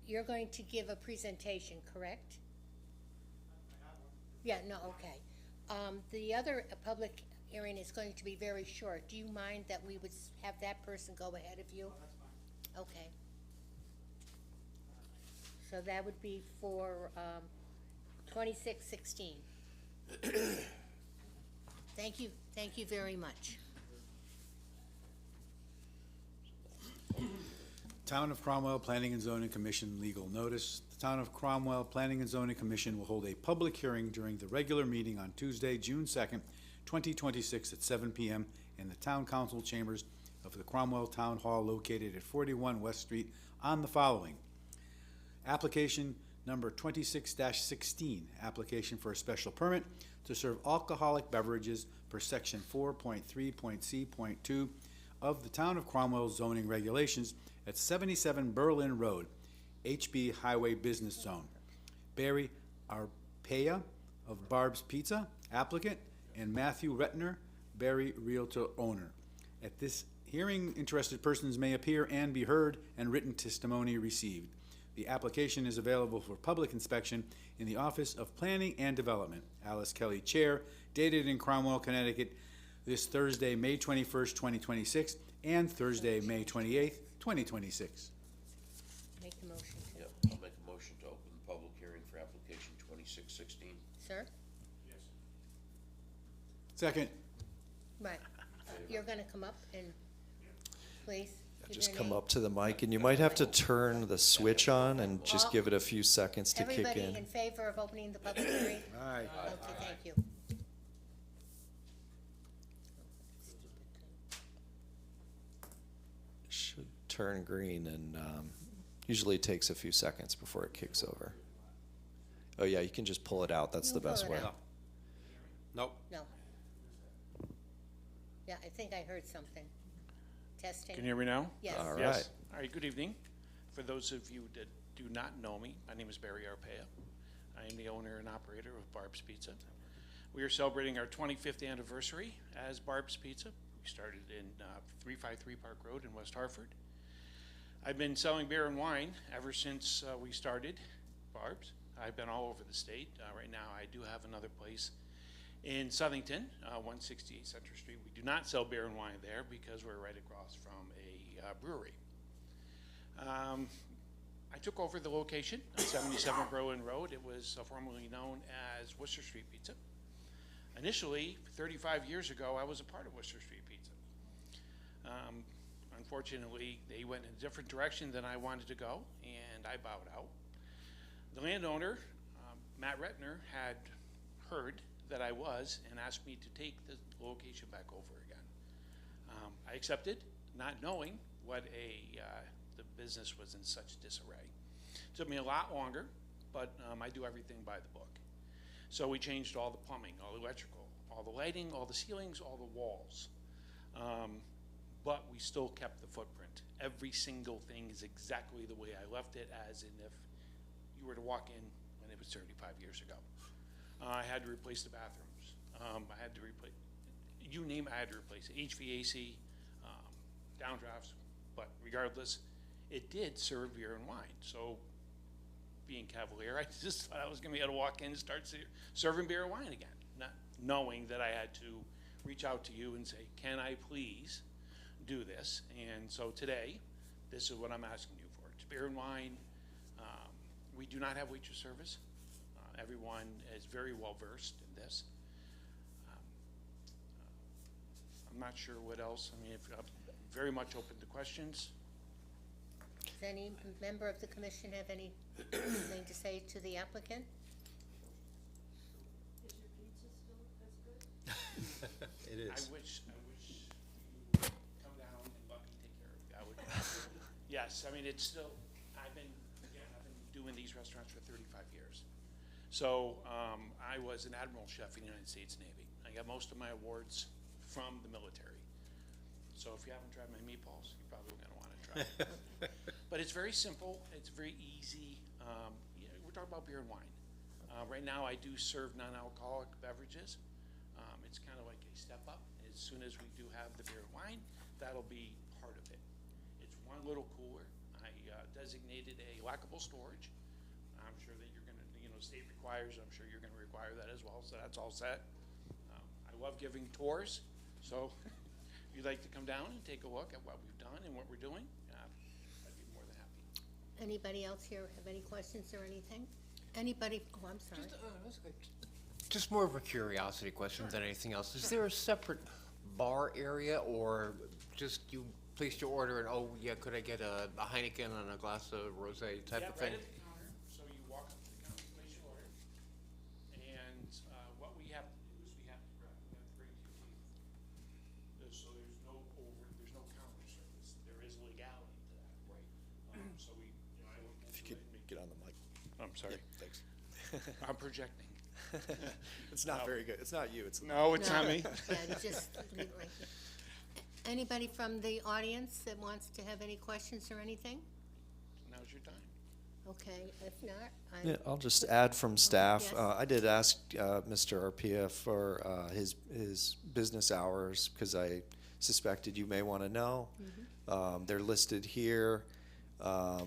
you're going to give a presentation, correct? Yeah, no, okay. The other public hearing is going to be very short. Do you mind that we would have that person go ahead of you? Okay. So that would be for, 2616. Thank you very much. Town of Cromwell Planning and Zoning Commission legal notice. The Town of Cromwell Planning and Zoning Commission will hold a public hearing during the regular meeting on Tuesday, June 2nd, 2026 at 7 p.m. in the Town Council Chambers of the Cromwell Town Hall located at 41 West Street on the following. Application number 26-16, application for a special permit to serve alcoholic beverages per section 4.3.c.2 of the Town of Cromwell zoning regulations at 77 Berlin Road, HB Highway Business Zone. Barry Arpaia of Barb's Pizza, applicant, and Matthew Retner, Barry Realtor owner. At this hearing, interested persons may appear and be heard, and written testimony received. The application is available for public inspection in the Office of Planning and Development. Alice Kelly, Chair, dated in Cromwell, Connecticut, this Thursday, May 21st, 2026, and Thursday, May 28th, 2026. Make the motion. Yep, I'll make a motion to open the public hearing for application 2616. Sir? Second. Right. You're gonna come up and, please? give Just your come name. up to the mic, and you might have to turn the switch on and just give it a few seconds to kick Everybody in. in favor of opening the public hearing? Aye. Okay, thank you. Should turn green, and usually it takes a few seconds before it kicks over. Oh yeah, you can just pull it out. That's You the pull best it way. out. Nope. No. Yeah, I think I heard something. Testing? Can you hear me now? Yes. All Yes. right. All right, good evening. For those of you that do not know me, my name is Barry Arpaia. I am the owner and operator of Barb's Pizza. We are celebrating our 25th anniversary as Barb's Pizza. We started in 353 Park Road in West Hartford. I've been selling beer and wine ever since we started Barb's. I've been all over the state. Right now I do have another place in Southington, 168 Central Street. We do not sell beer and wine there because we're right across from a brewery. I took over the location on 77 Berlin Road. It was formerly known as Worcester Street Pizza. Initially, 35 years ago, I was a part of Worcester Street Pizza. Unfortunately, they went in a different direction than I wanted to go, and I bowed out. The landowner, Matt Retner, had heard that I was and asked me to take the location back over again. I accepted, not knowing what the business was in such disarray. It took me a lot longer, but I do everything by the book. So we changed all the plumbing, all the electrical, all the lighting, all the ceilings, all the walls. but we still kept the footprint. Every single thing is exactly the way I left it, as in if you were to walk in when it was 35 years ago. I had to replace the bathrooms. I had to replace, you name it, I had to replace it. HVAC, downdrafts, but regardless, it did serve beer and wine. So being cavalier, I just thought I was gonna be able to walk in and start serving beer and wine again, not knowing that I had to reach out to you and say, can I please do this? And so today, this is what I'm asking you for. It's beer and wine. We do not have waitress service. Everyone is very well versed in this. I'm not sure what else. I mean, I'm very much open to questions. Does any member of the commission have anything to say to the applicant? It I wish you would come down and let me take care of it. I would. Yes, I mean, it's still, I've been doing these restaurants for 35 years. So, I was an admiral chef in the United States Navy. I got most of my awards from the military. So if you haven't tried my meatballs, you're probably gonna wanna try it. But it's very simple, it's very easy. We're talking about beer and wine. Right now, I do serve non-alcoholic beverages. It's kind of like a step up. As soon as we do have the beer and wine, that'll be part of it. It's one little cooler. I designated a lockable storage. I'm sure that you're gonna, state requires, I'm sure you're gonna require that as well, so that's all set. I love giving tours, so if you'd like to come down and take a look at what we've done and what we're doing, I'd be more than happy. Anybody else here have any questions or anything? Anybody, oh, I'm sorry. Just more of a curiosity question than anything else. Is there a separate bar area, or just you placed your order and, oh, yeah, could I get a Heineken and a glass of rosé type of thing? Right at the counter, so you walk up to the counter, place your order, and what we have to do is we have to bring it to your table. So there's no counter service. There is legality to that. Right. So we, I look into it and make. Get on the mic. I'm sorry. Thanks. I'm projecting. It's not very good. It's not you, it's. No, it's not me. Yeah, you just leave it right there. Anybody from the audience that wants to have any questions or anything? Now's your time. Okay, if not, Yeah, I'll just add from staff. Yes. I did ask Mr. Arpia for his business hours, because I suspected you may want to know. They're listed here.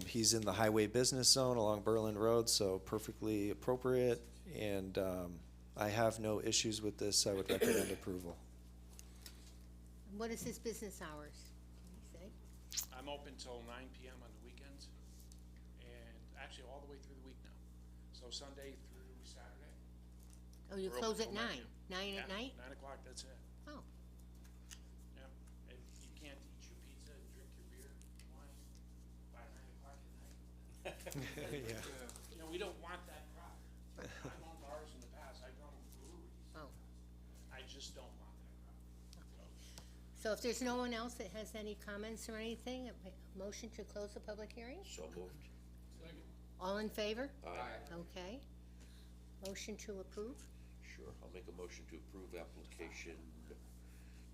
He's in the highway business zone along Berlin Road, so perfectly appropriate. And I have no issues with this. I would recommend approval. what is his business hours? Can you say? I'm open till 9 PM on the weekends, and actually all the way through the week now. So Sunday through Saturday. Oh, you We're close open at till 9? 9 at night? 9 o'clock, that's it. Oh, Yeah, and you can't eat your pizza and drink your beer and wine by 9 o'clock at night. Yeah. We don't want that crowd. I've owned bars in the past, I've owned breweries. oh. I just don't want that crowd. So if there's no one else that has any comments or anything, a motion to close the public hearing? So moved. All in favor? Aye. Okay. Motion to approve? Sure, I'll make a motion to approve application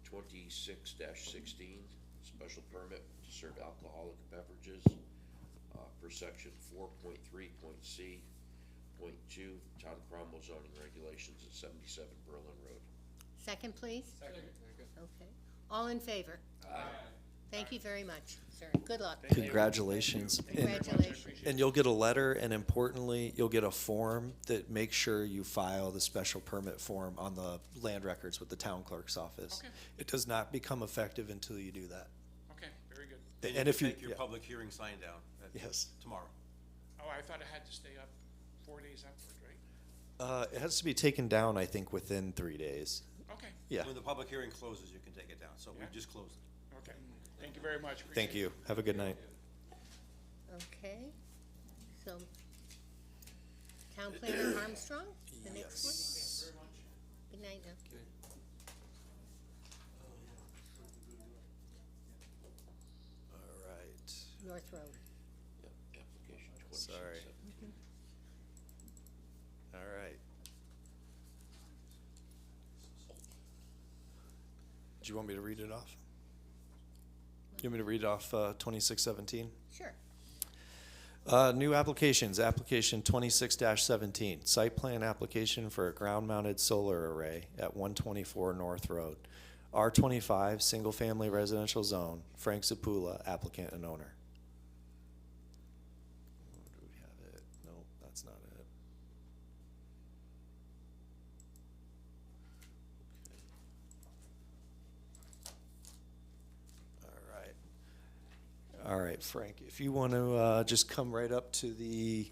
26-16, special permit to serve alcoholic beverages, per section 4.3.C.2, Town of Cromwell zoning regulations at 77 Berlin Road. Second, please? Second. Okay. All in favor? Aye. Thank you very much, sir. Good luck. Congratulations. Congratulations. And you'll get a letter, and importantly, you'll get a form that makes sure you file the special permit form on the land records with the town clerk's office. Okay. It does not become effective until you do that. Okay, very good. And if you, Take your yeah, public hearing sign down yes. tomorrow. Oh, I thought I had to stay up 4 days afterward, right? It has to be taken down, I think, within 3 days. Okay, Yeah. When the public hearing closes, you can take it down, so we Yeah. just closed it. okay. Thank you very much. Thank Appreciate it. you. Have a good night. Okay. So, Town Planner Armstrong, the next one? Yes. Good night now. All right. North Road. Yep, application 26. Sorry. All right. Do you want me to read it off? You want me to read off 2617? Sure. New applications, application 26-17, site plan application for a ground-mounted solar array at 124 North Road. R25, single-family residential zone, Frank Zapula, applicant and owner. Do we have it? No, that's not it. All right, Frank, if you want to just come right up to the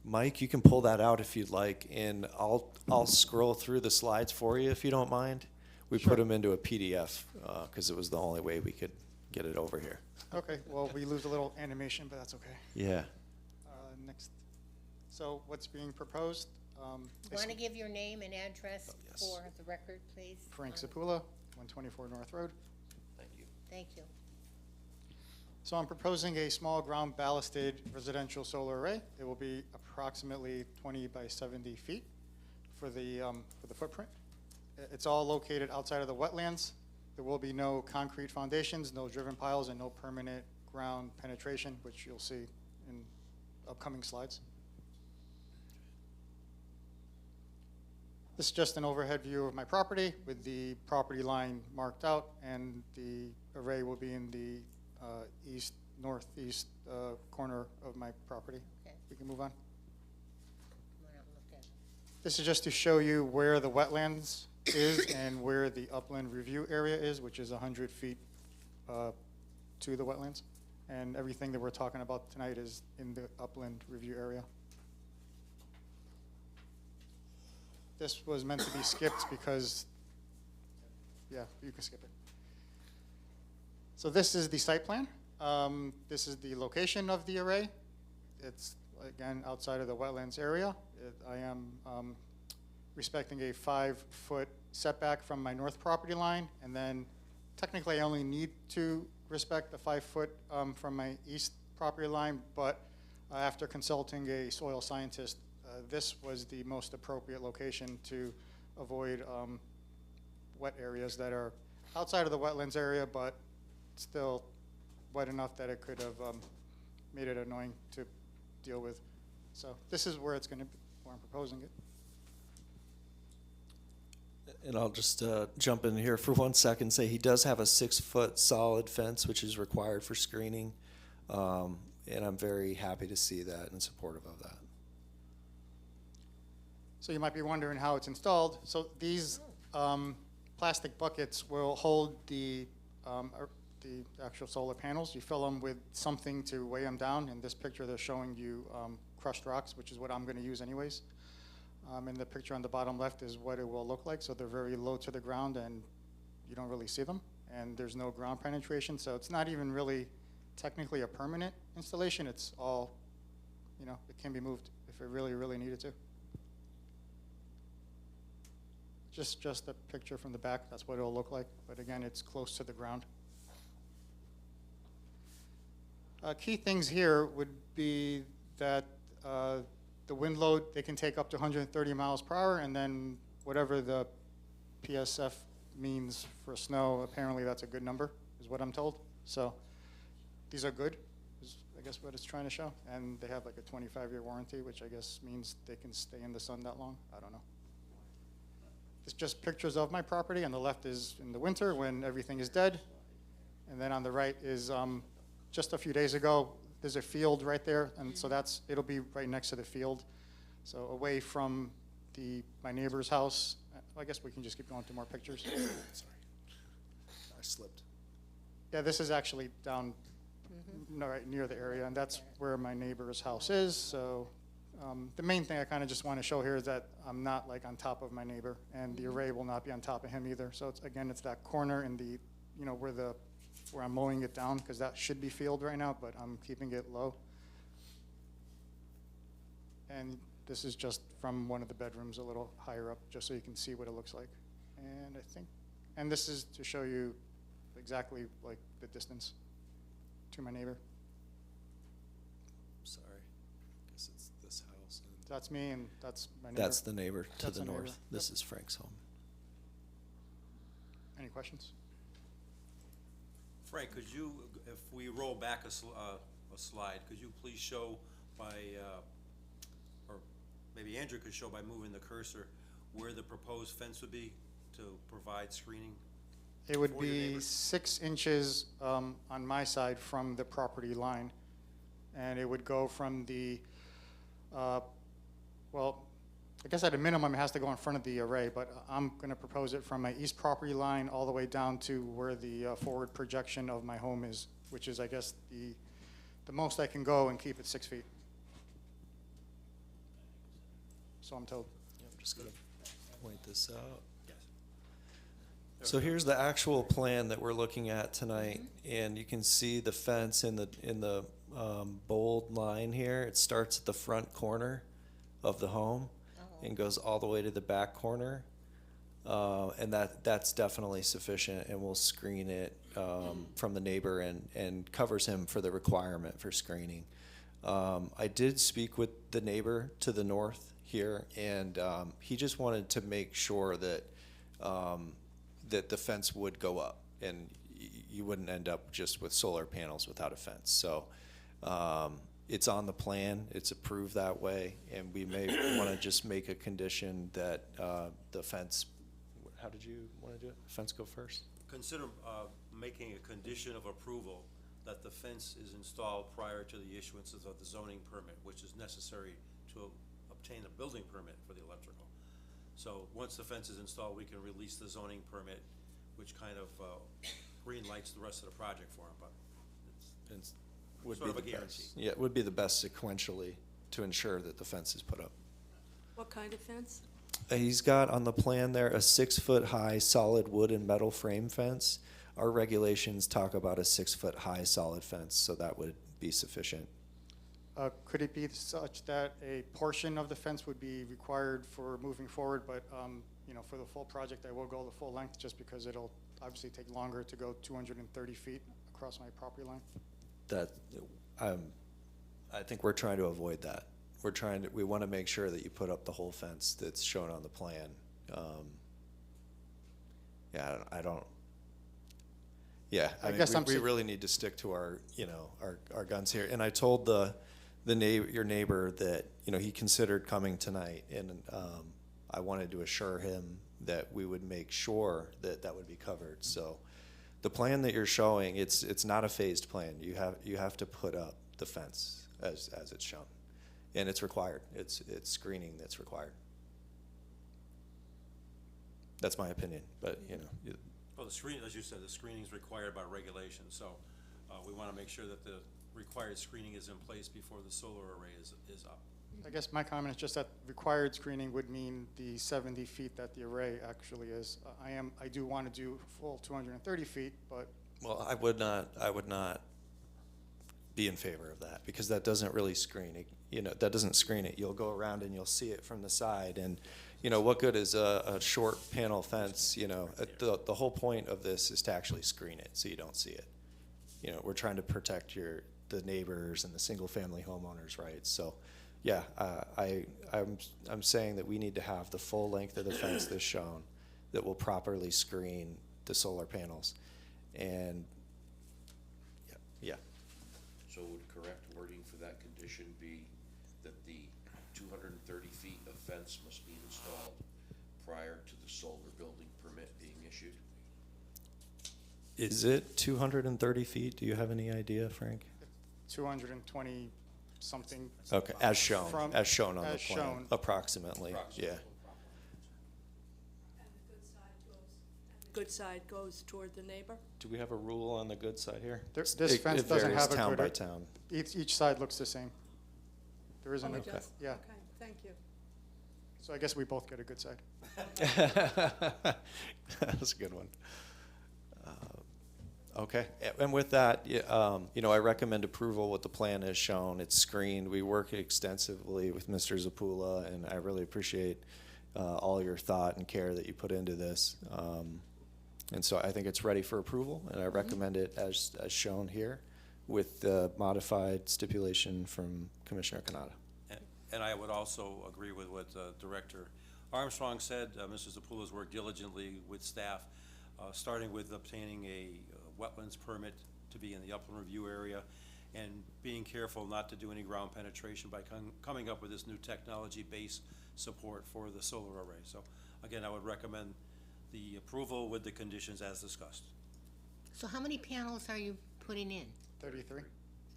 mic, you can pull that out if you'd like, and I'll scroll through the slides for you if you don't mind. We put them into a PDF because it was the only way we could get it over here. Okay, well, we lose a little animation, but that's okay. Yeah. Next. So what's being proposed? Want to give your name and address yes. for the record, please? Frank Zapula, 124 North Road. Thank you. Thank you. So I'm proposing a small ground ballasted residential solar array. It will be approximately 20 by 70 feet for the footprint. It's all located outside of the wetlands. There will be no concrete foundations, no driven piles, and no permanent ground penetration, which you'll see in upcoming slides. This is just an overhead view of my property with the property line marked out, and the array will be in the northeast corner of my property. Okay. We can move on. Come on out and look at it. This is just to show you where the wetlands is and where the upland review area is, which is 100 feet to the wetlands. And everything that we're talking about tonight is in the upland review area. This was meant to be skipped because, yeah, you can skip it. So this is the site plan. This is the location of the array. It's, again, outside of the wetlands area. I am respecting a 5-foot setback from my north property line, and then technically I only need to respect a 5-foot from my east property line, but after consulting a soil scientist, this was the most appropriate location to avoid wet areas that are outside of the wetlands area, but still wet enough that it could have made it annoying to deal with. So this is where it's going to be, where I'm proposing it. And I'll just jump in here for 1 second and say he does have a 6-foot solid fence, which is required for screening. And I'm very happy to see that and supportive of that. So you might be wondering how it's installed. So these plastic buckets will hold the actual solar panels. You fill them with something to weigh them down. In this picture, they're showing you crushed rocks, which is what I'm going to use anyways. And the picture on the bottom left is what it will look like. So they're very low to the ground, and you don't really see them. And there's no ground penetration, so it's not even really technically a permanent installation. It's all, you know, it can be moved if it really, really needed to. Just a picture from the back, that's what it'll look like. But again, it's close to the ground. Key things here would be that the wind load, they can take up to 130 miles per hour, and then whatever the PSF means for snow, apparently that's a good number, is what I'm told. So these are good, is I guess what it's trying to show. And they have like a 25-year warranty, which I guess means they can stay in the sun that long. I don't know. It's just pictures of my property. On the left is in the winter when everything is dead. And then on the right is just a few days ago, there's a field right there. And so it'll be right next to the field. So away from my neighbor's house. I guess we can just keep going to more pictures. Sorry, I slipped. Yeah, this is actually down right near the area, and that's where my neighbor's house is. So the main thing I kind of just want to show here is that I'm not like on top of my neighbor, and the array will not be on top of him either. So it's that corner in the, you know, where I'm mowing it down, because that should be field right now, but I'm keeping it low. And this is just from one of the bedrooms a little higher up, just so you can see what it looks like. And this is to show you exactly like the distance to my neighbor. Sorry, I guess it's this house. And That's me, and that's my neighbor. that's the neighbor to That's the the neighbor. north. This is Frank's home. Any questions? Frank, could you, if we roll back a slide, could you please show by, or maybe Andrew could show by moving the cursor where the proposed fence would be to provide screening? It would For your be neighbors. 6 inches on my side from the property line. And it would go from the, well, I guess at a minimum, it has to go in front of the array, but I'm going to propose it from my east property line all the way down to where the forward projection of my home is, which is, I guess, the most I can go and keep it 6 feet. So I'm told. I'm just gonna point this out. Yes. So here's the actual plan that we're looking at tonight, and you can see the fence in the bold line here. It starts at the front corner of the home and goes all the way to the back corner. And that's definitely sufficient, and we'll screen it from the neighbor and covers him for the requirement for screening. I did speak with the neighbor to the north here, and he just wanted to make sure that that the fence would go up, and you wouldn't end up just with solar panels without a fence. So it's on the plan, it's approved that way, and we may want to just make a condition that the fence, how did you want to do it? Fence go first? Consider making a condition of approval that the fence is installed prior to the issuance of the zoning permit, which is necessary to obtain a building permit for the electrical. So once the fence is installed, we can release the zoning permit, which kind of green lights the rest of the project for him, but it's Would sort be of a the guarantee. best. Yeah, it would be the best sequentially to ensure that the fence is put up. What kind of fence? He's got on the plan there a 6-foot-high solid wood and metal frame fence. Our regulations talk about a 6-foot-high solid fence, so that would be sufficient. Could it be such that a portion of the fence would be required for moving forward, but, you know, for the full project, I will go the full length just because it'll obviously take longer to go 230 feet across my property line? That, I think we're trying to avoid that. We want to make sure that you put up the whole fence that's shown on the plan. Yeah, I mean, guess we really need to stick to our, you know, our guns here. And I told your neighbor that, you know, he considered coming tonight, and I wanted to assure him that we would make sure that that would be covered. So the plan that you're showing, it's not a phased plan. You have to put up the fence as it's shown, and it's required. It's screening that's required. That's my opinion, but you know. Well, the screen, as you said, the screening is required by regulation, so we want to make sure that the required screening is in place before the solar array is up. I guess my comment is just that required screening would mean the 70 feet that the array actually is. I do want to do full 230 feet, but. Well, I would not be in favor of that, because that doesn't really screen it. You know, that doesn't screen it. You'll go around and you'll see it from the side, and you know, what good is a short panel fence? You know, the whole point of this is to actually screen it so you don't see it. You know, we're trying to protect the neighbors and the single family homeowners' rights. So yeah, I'm saying that we need to have the full length of the fence that's shown that will properly screen the solar panels. And yeah. So would correct wording for that condition be that the 230 feet of fence must be installed prior to the solar building permit being issued? Is it 230 feet? Do you have any idea, Frank? 220 something. Okay, as shown on the as plan, shown. approximately, yeah. And the good side goes toward the neighbor? Do we have a rule on the good side here? This It fence doesn't varies have a town good. by town. Each side looks the same. There isn't Oh, a, it does? yeah. Okay, thank you. So I guess we both get a good side. That's a good one. Okay, and with that, you know, I recommend approval with the plan as shown. It's screened. We work extensively with Mr. Zapula, and I really appreciate all your thought and care that you put into this. And so I think it's ready for approval, and I recommend it as shown here with the modified stipulation from Commissioner Kanata. And I would also agree with what Director Armstrong said. Mr. Zapula's worked diligently with staff, starting with obtaining a wetlands permit to be in the upland review area, and being careful not to do any ground penetration by coming up with this new technology base support for the solar array. So again, I would recommend the approval with the conditions as discussed. So how many panels are you putting in? 33,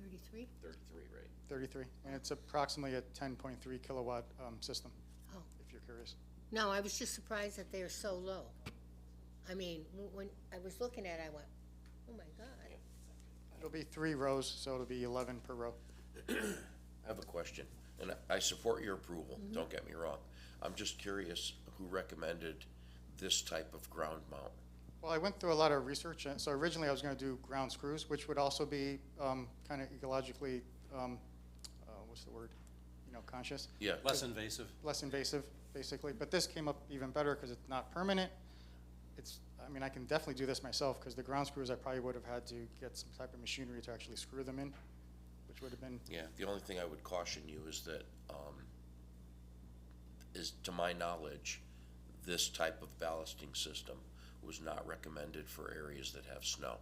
33? 33, right? 33, and it's approximately a 10.3 kilowatt system, Oh. if you're curious. No, I was just surprised that they are so low. I mean, when I was looking at it, I went, oh my God. It'll be 3 rows, so it'll be 11 per row. I have a question, and I support your approval, don't get me wrong. I'm just curious who recommended this type of ground mount? Well, I went through a lot of research, and so originally I was gonna do ground screws, which would also be kind of ecologically, what's the word? Conscious. Yeah, Less invasive. Less invasive, basically, but this came up even better because it's not permanent. I mean, I can definitely do this myself, because the ground screws, I probably would have had to get some type of machinery to actually screw them in, which would have been, yeah, the only thing I would caution you is that, to my knowledge, this type of ballasting system was not recommended for areas that have snow,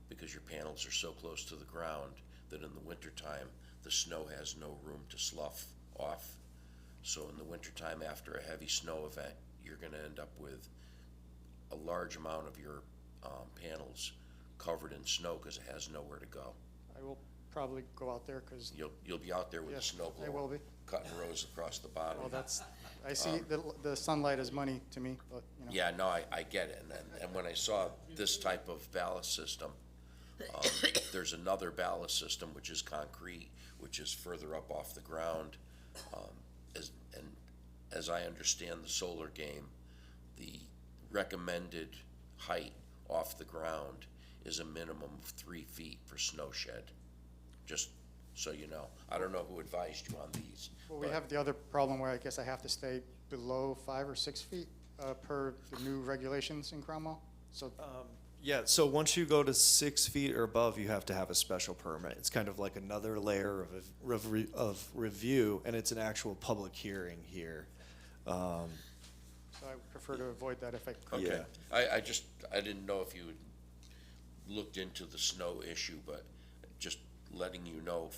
because your panels are so close to the ground that in the wintertime, the snow has no room to slough off. So in the wintertime, after a heavy snow event, you're gonna end up with a large amount of your panels covered in snow because it has nowhere to go. I will probably go out there, because, You'll be out there with a yes, snow I will blower, be. cutting rows across the bottom. Well, I see the sunlight is money to me, but, Yeah, no, I get it, and when I saw this type of ballast system, there's another ballast system which is concrete, which is further up off the ground. As I understand the solar game, the recommended height off the ground is a minimum of 3 feet for snow shed, just so you know. I don't know who advised you on these. well, we but- have the other problem where I guess I have to stay below 5 or 6 feet per the new regulations in Cromwell. So, Yeah, so once you go to 6 feet or above, you have to have a special permit. It's kind of like another layer of review, and it's an actual public hearing here. so I would prefer to avoid that if I could. Okay, Yeah. I didn't know if you had looked into the snow issue, but just letting you know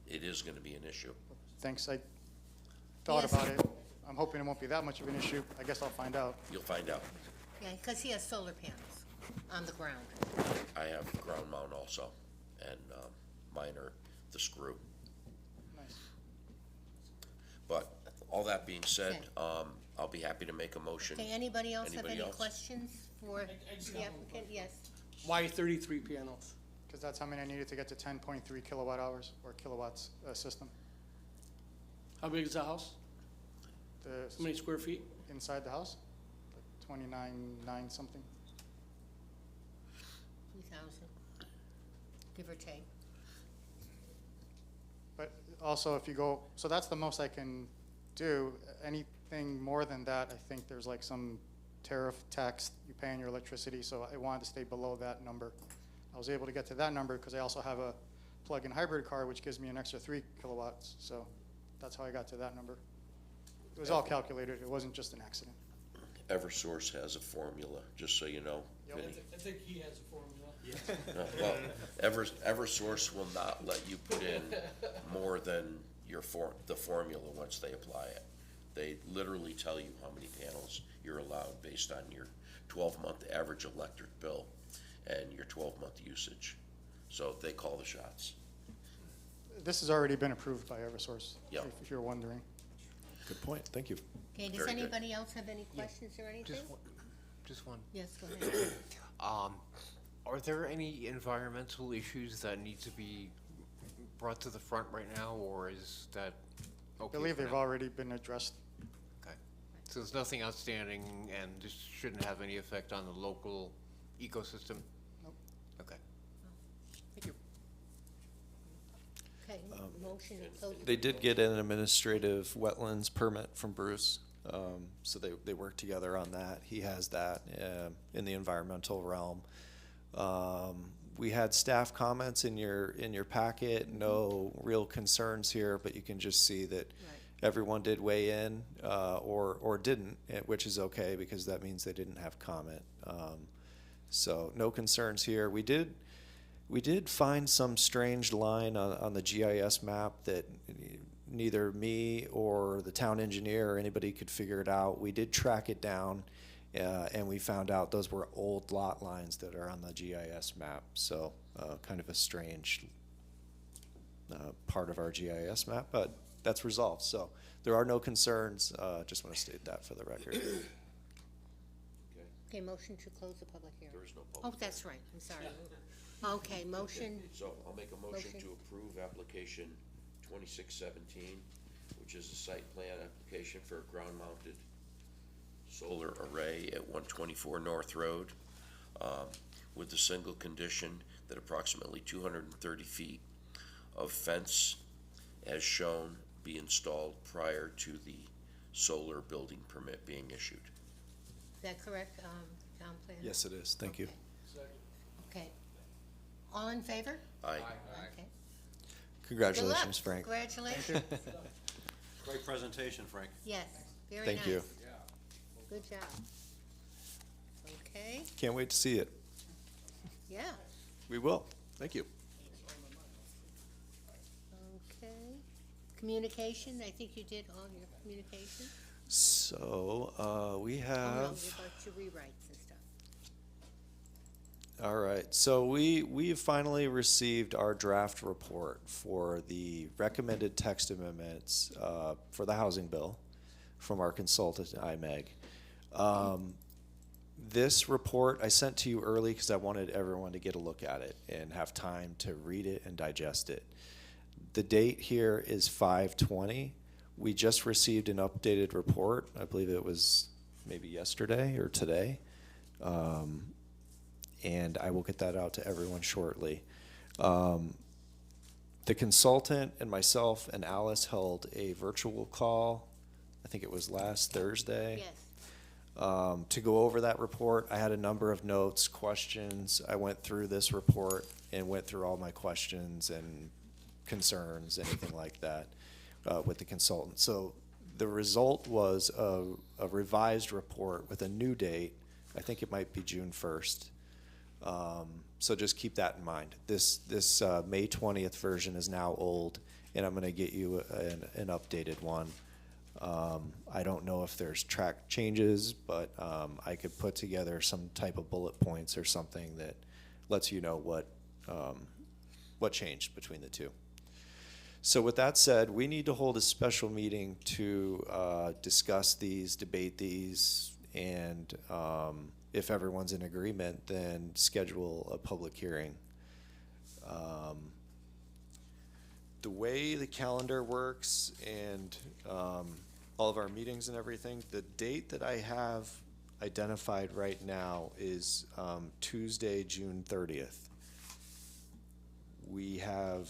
it is gonna be an issue. Thanks, I thought Yes. about it. I'm hoping it won't be that much of an issue. I guess I'll find out. You'll find out. Yeah, because he has solar panels on the ground. I have ground mount also, and mine are the screw. Nice. But all that being said, Okay. I'll be happy to make a motion. Okay, anybody else have Anybody any else? questions for I just the have one applicant? Yes. Why 33 panels? Because that's how many I needed to get to 10.3 kilowatt hours or kilowatts system. How big is the house? The How many square feet? inside the house, like 29.9 something. 2,000, give or take. But also, if you go, so that's the most I can do. Anything more than that, I think there's like some tariff tax you pay on your electricity, so I wanted to stay below that number. I was able to get to that number because I also have a plug-in hybrid car, which gives me an extra 3 kilowatts, so that's how I got to that number. It was all calculated, it wasn't just an accident. Eversource has a formula, just so you know, Yep. Vinny. I think he has a formula. Well, Eversource will not let you put in more than the formula once they apply it. They literally tell you how many panels you're allowed based on your 12-month average electric bill and your 12-month usage. So they call the shots. This has already been approved by Eversource, Yep. if you're wondering. Good point, thank you. Okay, does Very good. anybody else have any questions or anything? Just one. Yes, go ahead. Are there any environmental issues that need to be brought to the front right now, or is that I okay believe for they've now? already been addressed. Okay. So there's nothing outstanding, and this shouldn't have any effect on the local ecosystem? Nope. Okay. Thank you. Okay, motion to close. They did get an administrative wetlands permit from Bruce, so they worked together on that. He has that in the environmental realm. We had staff comments in your packet, no real concerns here, but you can just see that everyone did weigh in, or didn't, which is okay, because that means they didn't have comment. So no concerns here. We did find some strange line on the GIS map that neither me or the town engineer or anybody could figure it out. We did track it down, and we found out those were old lot lines that are on the GIS map. So kind of a strange part of our GIS map, but that's resolved. So there are no concerns. Just want to state that for the record. Okay, motion to close the public hearing. There is no Oh, public. that's right, I'm sorry. Okay, motion, So I'll make a motion Motion. to approve application 2617, which is a site plan application for a ground-mounted solar array at 124 North Road, with the single condition that approximately 230 feet of fence, as shown, be installed prior to the solar building permit being issued. is that correct, town planner? Yes, it is. Thank you. Okay. All in favor? Aye. Okay. Congratulations, Good luck. Frank. Congratulations. Great presentation, Frank. Yes, very nice. Thank you. Good job. Okay, Can't wait to see it. yeah, We will. Thank you. okay. Communication, I think you did all your communication? So, we Oh, no, have. about your rewrites and stuff. All right, so we've finally received our draft report for the recommended text amendments for the housing bill from our consultant, IMEG. This report I sent to you early because I wanted everyone to get a look at it and have time to read it and digest it. The date here is 5/20. We just received an updated report. I believe it was maybe yesterday or today. And I will get that out to everyone shortly. The consultant and myself and Alice held a virtual call, I think it was last Thursday. Yes, To go over that report. I had a number of notes, questions. I went through this report and went through all my questions and concerns, anything like that, with the consultant. So the result was a revised report with a new date. I think it might be June 1st. So just keep that in mind. This May 20th version is now old, and I'm gonna get you an updated one. I don't know if there's track changes, but I could put together some type of bullet points or something that lets you know what changed between the two. So with that said, we need to hold a special meeting to discuss these, debate these, and if everyone's in agreement, then schedule a public hearing. The way the calendar works and all of our meetings and everything, the date that I have identified right now is Tuesday, June 30th. We have,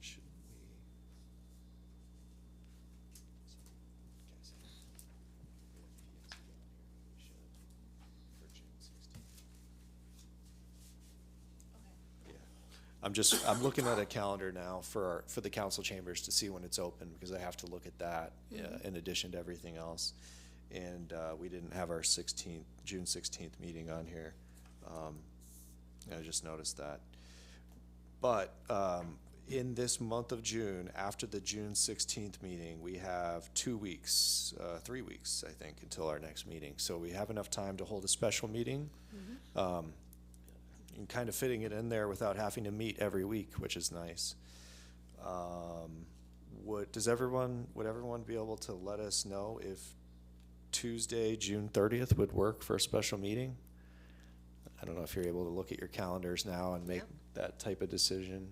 shouldn't we? I'm looking at a calendar now for the council chambers to see when it's open, because I have to look at that in addition to everything else. And we didn't have our June 16th meeting on here. I just noticed that. But in this month of June, after the June 16th meeting, we have 2 weeks, 3 weeks, I think, until our next meeting. So we have enough time to hold a special meeting. And kind of fitting it in there without having to meet every week, which is nice. Would everyone be able to let us know if Tuesday, June 30th would work for a special meeting? I don't know if you're able to look at your calendars now and make that type of decision.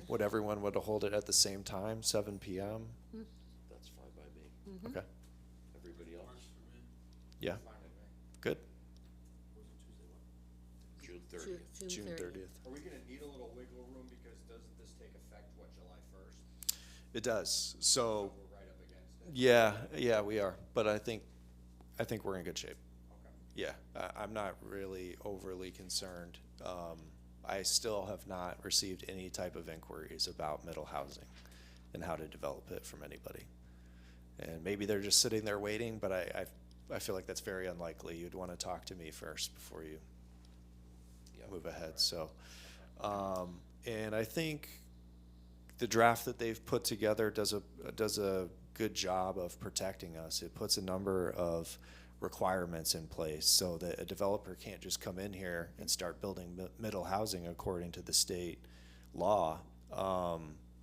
Would everyone want to hold it at the same time, 7 p.m.? That's fine by me. Okay. Everybody else? Yeah. Good. June 30th. June 30th. Are we gonna need a little wiggle room, because doesn't this take effect, July 1st? It does. So, We're right up against it. yeah, we are. But I think we're in good shape. Okay. Yeah, I'm not really overly concerned. I still have not received any type of inquiries about middle housing and how to develop it from anybody. And maybe they're just sitting there waiting, but I feel like that's very unlikely. You'd want to talk to me first before you Yeah. move ahead, so. And I think the draft that they've put together does a good job of protecting us. It puts a number of requirements in place so that a developer can't just come in here and start building middle housing according to the state law.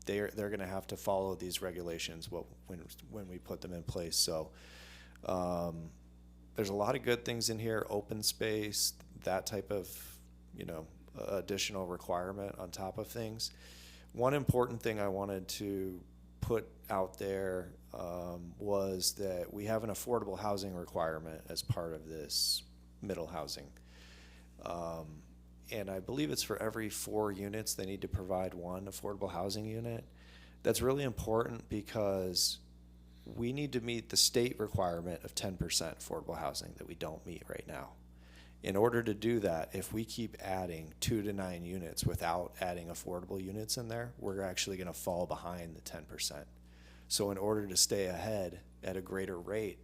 They're going to have to follow these regulations when we put them in place. So there's a lot of good things in here, open space, that type of, additional requirement on top of things. One important thing I wanted to put out there was that we have an affordable housing requirement as part of this middle housing. And I believe it's for every 4 units, they need to provide 1 affordable housing unit. That's really important because we need to meet the state requirement of 10% affordable housing that we don't meet right now. In order to do that, if we keep adding 2 to 9 units without adding affordable units in there, we're actually going to fall behind the 10%. So in order to stay ahead at a greater rate,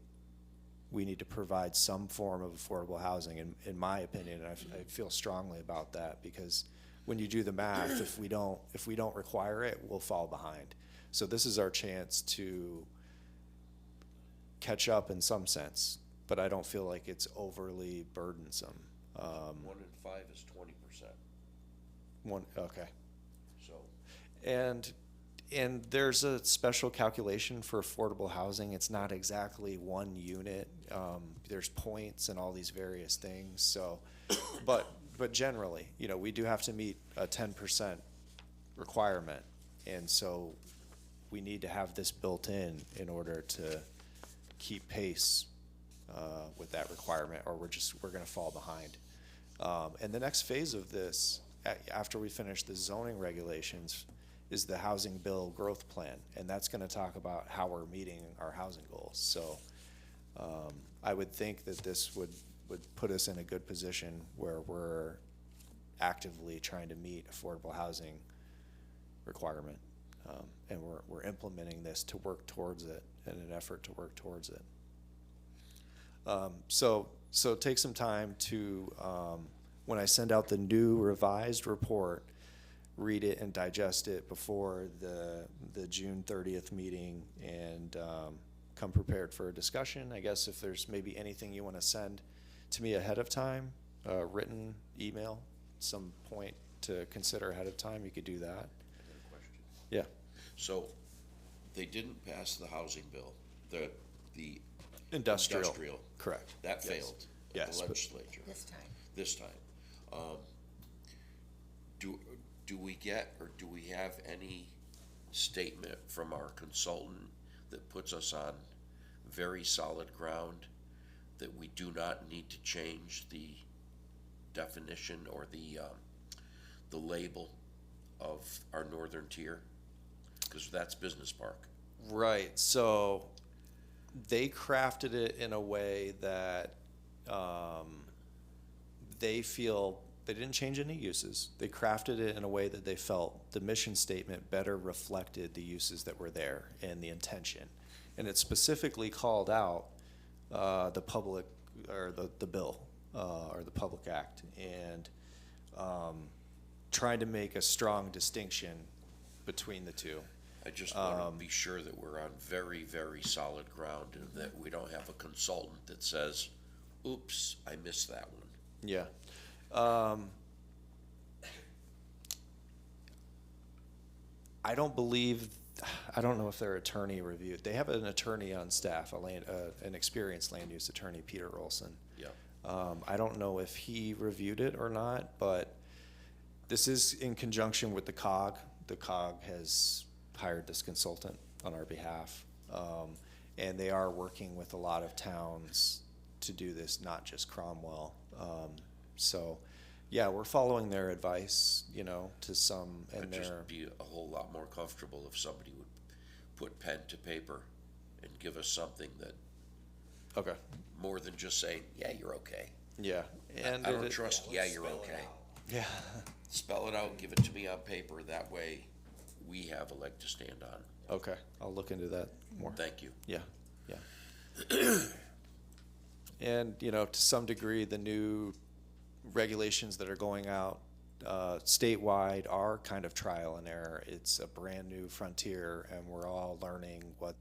we need to provide some form of affordable housing, in my opinion, and I feel strongly about that, because when you do the math, if we don't require it, we'll fall behind. So this is our chance to catch up in some sense, but I don't feel like it's overly burdensome. 1 in 5 is 20%. Okay. So, and there's a special calculation for affordable housing. It's not exactly 1 unit. There's points and all these various things. So, but generally, we do have to meet a 10% requirement, and so we need to have this built in order to keep pace with that requirement, or we're going to fall behind. And the next phase of this, after we finish the zoning regulations, is the housing bill growth plan, and that's going to talk about how we're meeting our housing goals. So I would think that this would put us in a good position where we're actively trying to meet affordable housing requirement, and we're implementing this to work towards it, in an effort to work towards it. So take some time to, when I send out the new revised report, read it and digest it before the June 30th meeting, and come prepared for a discussion. I guess if there's maybe anything you want to send to me ahead of time, written, email, some point to consider ahead of time, you could do that. I got a question. Yeah. So, they didn't pass the housing bill, the Industrial. Correct. That Yes. failed at Yes, the but- legislature. This time. Do we get, or do we have any statement from our consultant that puts us on very solid ground that we do not need to change the definition or the label of our northern tier? Because that's business park. Right, so they crafted it in a way that they feel they didn't change any uses. They crafted it in a way that they felt the mission statement better reflected the uses that were there and the intention. And it specifically called out the public, or the bill, or the Public Act, and trying to make a strong distinction between the two. I just want to be sure that we're on very, very solid ground and that we don't have a consultant that says, oops, I missed that one. Yeah. I don't know if their attorney reviewed. They have an attorney on staff, an experienced land use attorney, Peter Olson. Yeah. I don't know if he reviewed it or not, but this is in conjunction with the COG. The COG has hired this consultant on our behalf, and they are working with a lot of towns to do this, not just Cromwell. So, yeah, we're following their advice, to some, and I'd just be a whole lot more comfortable if somebody would put pen to paper and give us something that, okay, more than just saying, yeah, you're okay. yeah, and I don't trust, yeah, you're okay. Yeah. Spell it out, give it to me on paper, that way we have a leg to stand on. Okay, I'll look into that more. Thank you. Yeah, yeah. And, you know, to some degree, the new regulations that are going out statewide are kind of trial and error. It's a brand new frontier, and we're all learning what,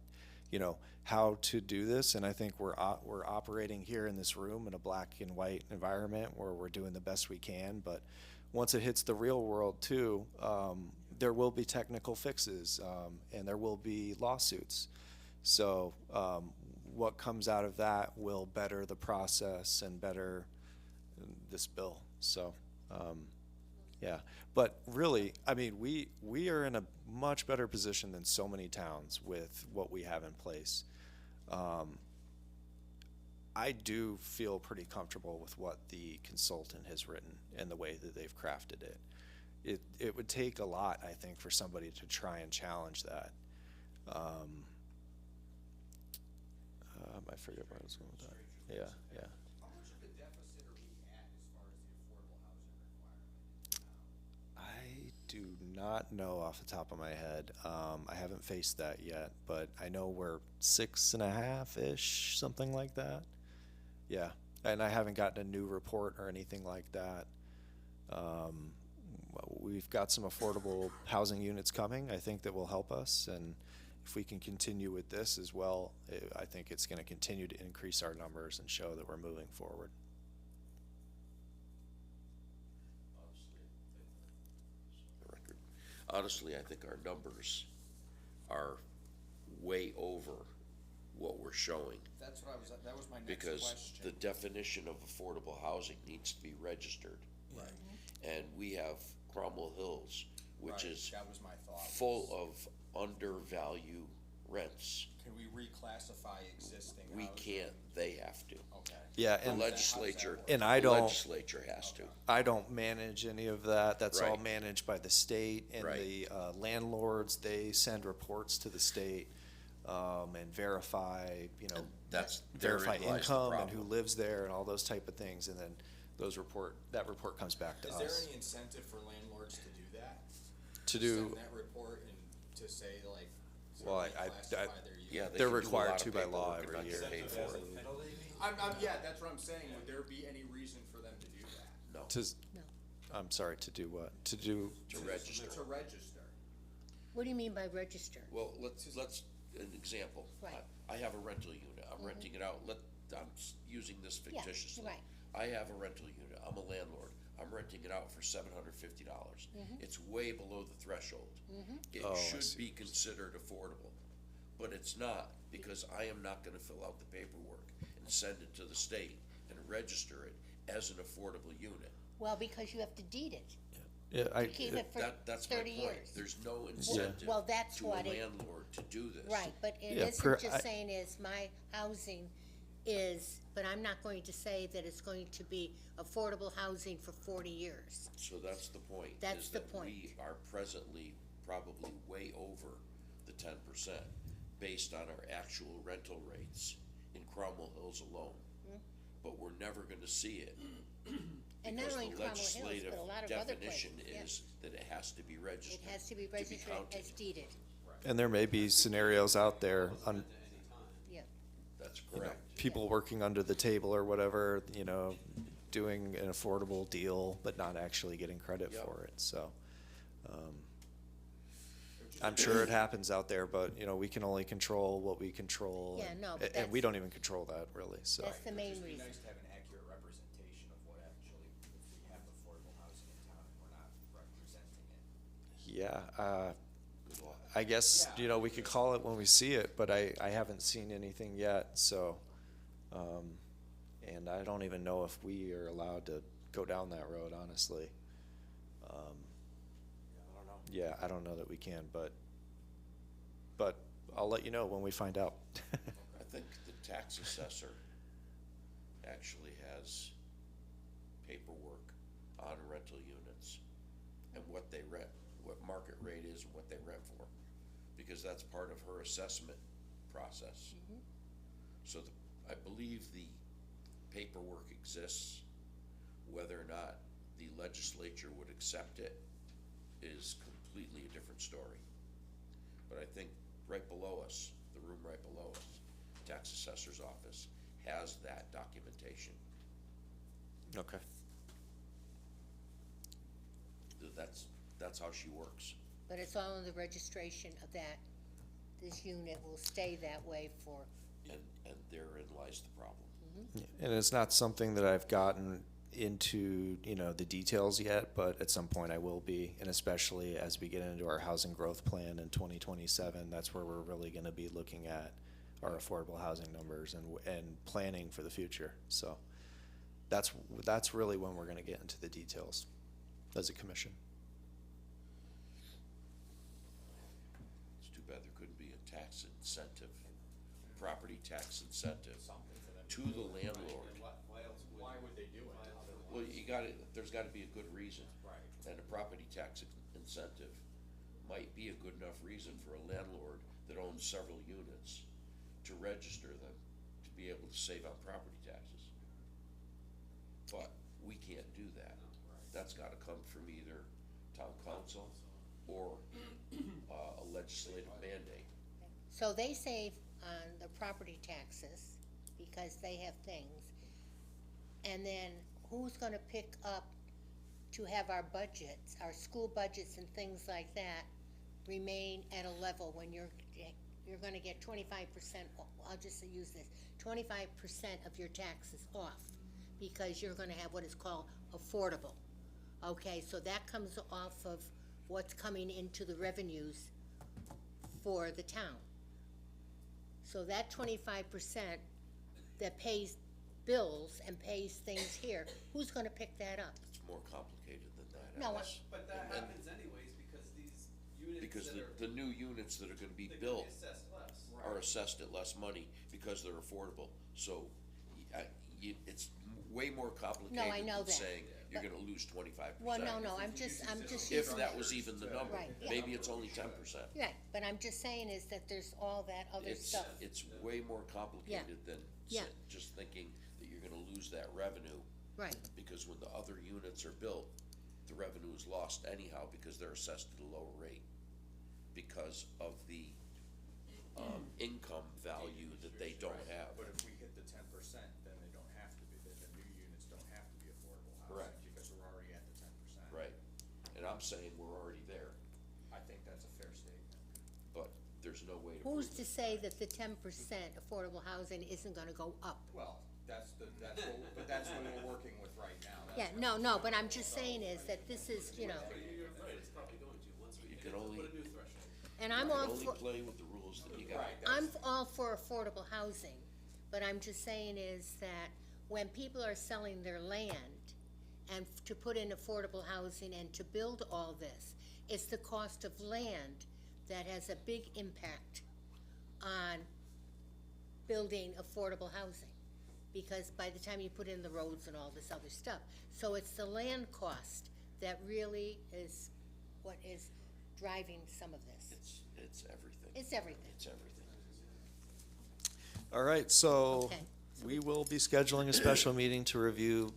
you know, how to do this. And I think we're operating here in this room in a black and white environment where we're doing the best we can. But once it hits the real world too, there will be technical fixes, and there will be lawsuits. So what comes out of that will better the process and better this bill. So, yeah. But really, I mean, we are in a much better position than so many towns with what we have in place. I do feel pretty comfortable with what the consultant has written and the way that they've crafted it. It would take a lot, I think, for somebody to try and challenge that. I forget where I was going with that. Yeah, yeah. How much of a deficit are we at as far as the affordable housing requirement? I do not know off the top of my head. I haven't faced that yet, but I know we're 6.5-ish, something like that. Yeah, and I haven't gotten a new report or anything like that. We've got some affordable housing units coming, I think, that will help us, and if we can continue with this as well, I think it's going to continue to increase our numbers and show that we're moving forward. Honestly, I think our numbers are way over what we're showing. That was my next Because question. the definition of affordable housing needs to be registered. Right. And we have Cromwell Hills, which Right, is that was my thought. full of undervalue rents. Can we reclassify existing We housing? can't, they have to. Okay. Yeah, The and legislature, And I the don't- legislature has to. I don't manage any of that. That's all Right. managed by the state and Right. the landlords. They send reports to the state and verify, you know, That's, verify therein lies the income and who problem. lives there and all those type of things. And then that report comes back to Is us. there any incentive for landlords to do that? To do, Send that report and to say like, Well, I- reclassify their unit? Yeah, they They're can do a required lot of to by law paperwork and every not get year. paid for it. Yeah, that's what I'm saying. Would there be any reason for them to do that? No, No. I'm sorry, to do what? To do, to register. To register. What do you mean by register? Well, let's, an example. Right. I have a rental unit, I'm renting it out, I'm using this Yeah, fictitiously. right. I have a rental unit, I'm a landlord, I'm renting it out for $750. It's way below the threshold. It Oh, I should see. be considered affordable, but it's not, because I am not gonna fill out the paperwork and send it to the state and register it as an affordable unit. Well, because you have to deed it. yeah, Keep it for That's my 30 point, years. there's no incentive Well, that's to a what it- landlord to do this. Right, but it Yeah, isn't just saying is my housing is, but I'm not going to say that it's going to be affordable housing for 40 years. So that's the point. That's is the that point. We are presently probably way over the 10% based on our actual rental rates in Cromwell Hills alone. But we're never gonna see it. And not because only the Cromwell Hills, legislative but a lot of other definition places, yeah. is that it has to be It registered. has to be registered counted. as deeded, and there may be scenarios out there on yeah. That's you know, correct. people working under the table or whatever, you know, doing an affordable deal, but not actually getting credit Yep. for it, so. I'm sure it happens out there, but, you know, we can only control what we control. Yeah, and- no, but And we that's- don't even control that, really, so. That's the main It'd be reason. nice to have an accurate representation of what actually, if we have affordable housing in town and we're not representing it. Yeah, I guess, you know, we could call it when we see it, but I haven't seen anything yet, so. And I don't even know if we are allowed to go down that road, honestly. Yeah, I don't know that we can, but I'll let you know when we find out. I think the tax assessor actually has paperwork on rental units and what they rent, what market rate is and what they rent for, because that's part of her assessment process. So I believe the paperwork exists. Whether or not the legislature would accept it is completely a different story. But I think right below us, the room right below us, tax assessor's office has that documentation. Okay. That's how she works. But it's all in the registration of that. This unit will stay that way for, And therein lies the problem. And it's not something that I've gotten into, the details yet, but at some point I will be, and especially as we get into our housing growth plan in 2027, that's where we're really gonna be looking at our affordable housing numbers and planning for the future. So that's really when we're gonna get into the details as a commission. It's too bad there couldn't be a tax incentive, property tax incentive to the landlord. Why would they do it? Well, there's gotta be a good reason. Right. And a property tax incentive might be a good enough reason for a landlord that owns several units to register them, to be able to save on property taxes. But we can't do that. That's gotta come from either town council or a legislative mandate. so they save on the property taxes because they have things. And then who's gonna pick up to have our budgets, our school budgets and things like that remain at a level when you're gonna get 25%, I'll just use this, 25% of your taxes off, because you're gonna have what is called affordable. Okay, so that comes off of what's coming into the revenues for the town. So that 25% that pays bills and pays things here, who's gonna pick that up? It's more complicated than that. No, Alice. But that And- happens anyways, because these units Because that are, the new units that are gonna be they're gonna built be assessed less. are assessed at less money because they're affordable. So, it's way more complicated know than that, saying you're but- gonna lose 25%. Well, no, I'm just If using. that was even the number, Right, yeah. maybe it's only 10%. Right, but I'm just saying is that there's all that other stuff. It's way more complicated than Yeah. just thinking that you're gonna lose that revenue. Right, Because when the other units are built, the revenue is lost anyhow because they're assessed at a lower rate. Because of the, income value that they don't have. But if we hit the 10%, then they don't have to be, then the new units don't have to be affordable housing. Correct. Because we're already at the 10%. Right, and I'm saying we're already there, I think that's a fair statement. but there's no way to. who's prove to it. say that the 10% affordable housing isn't gonna go up? Well, that's what we're working with right now. Yeah, no, but I'm just saying is that this is, You're right, it's probably going to, once we You get can to only- put a new threshold. and You I'm can all only for, play with the rules that you got. Right. I'm all for affordable housing, but I'm just saying is that when people are selling their land and to put in affordable housing and to build all this, it's the cost of land that has a big impact on building affordable housing. Because by the time you put in the roads and all this other stuff, so it's the land cost that really is what is driving some of this. It's everything. It's everything. It's everything. All right, so Okay. we will be scheduling a special meeting to review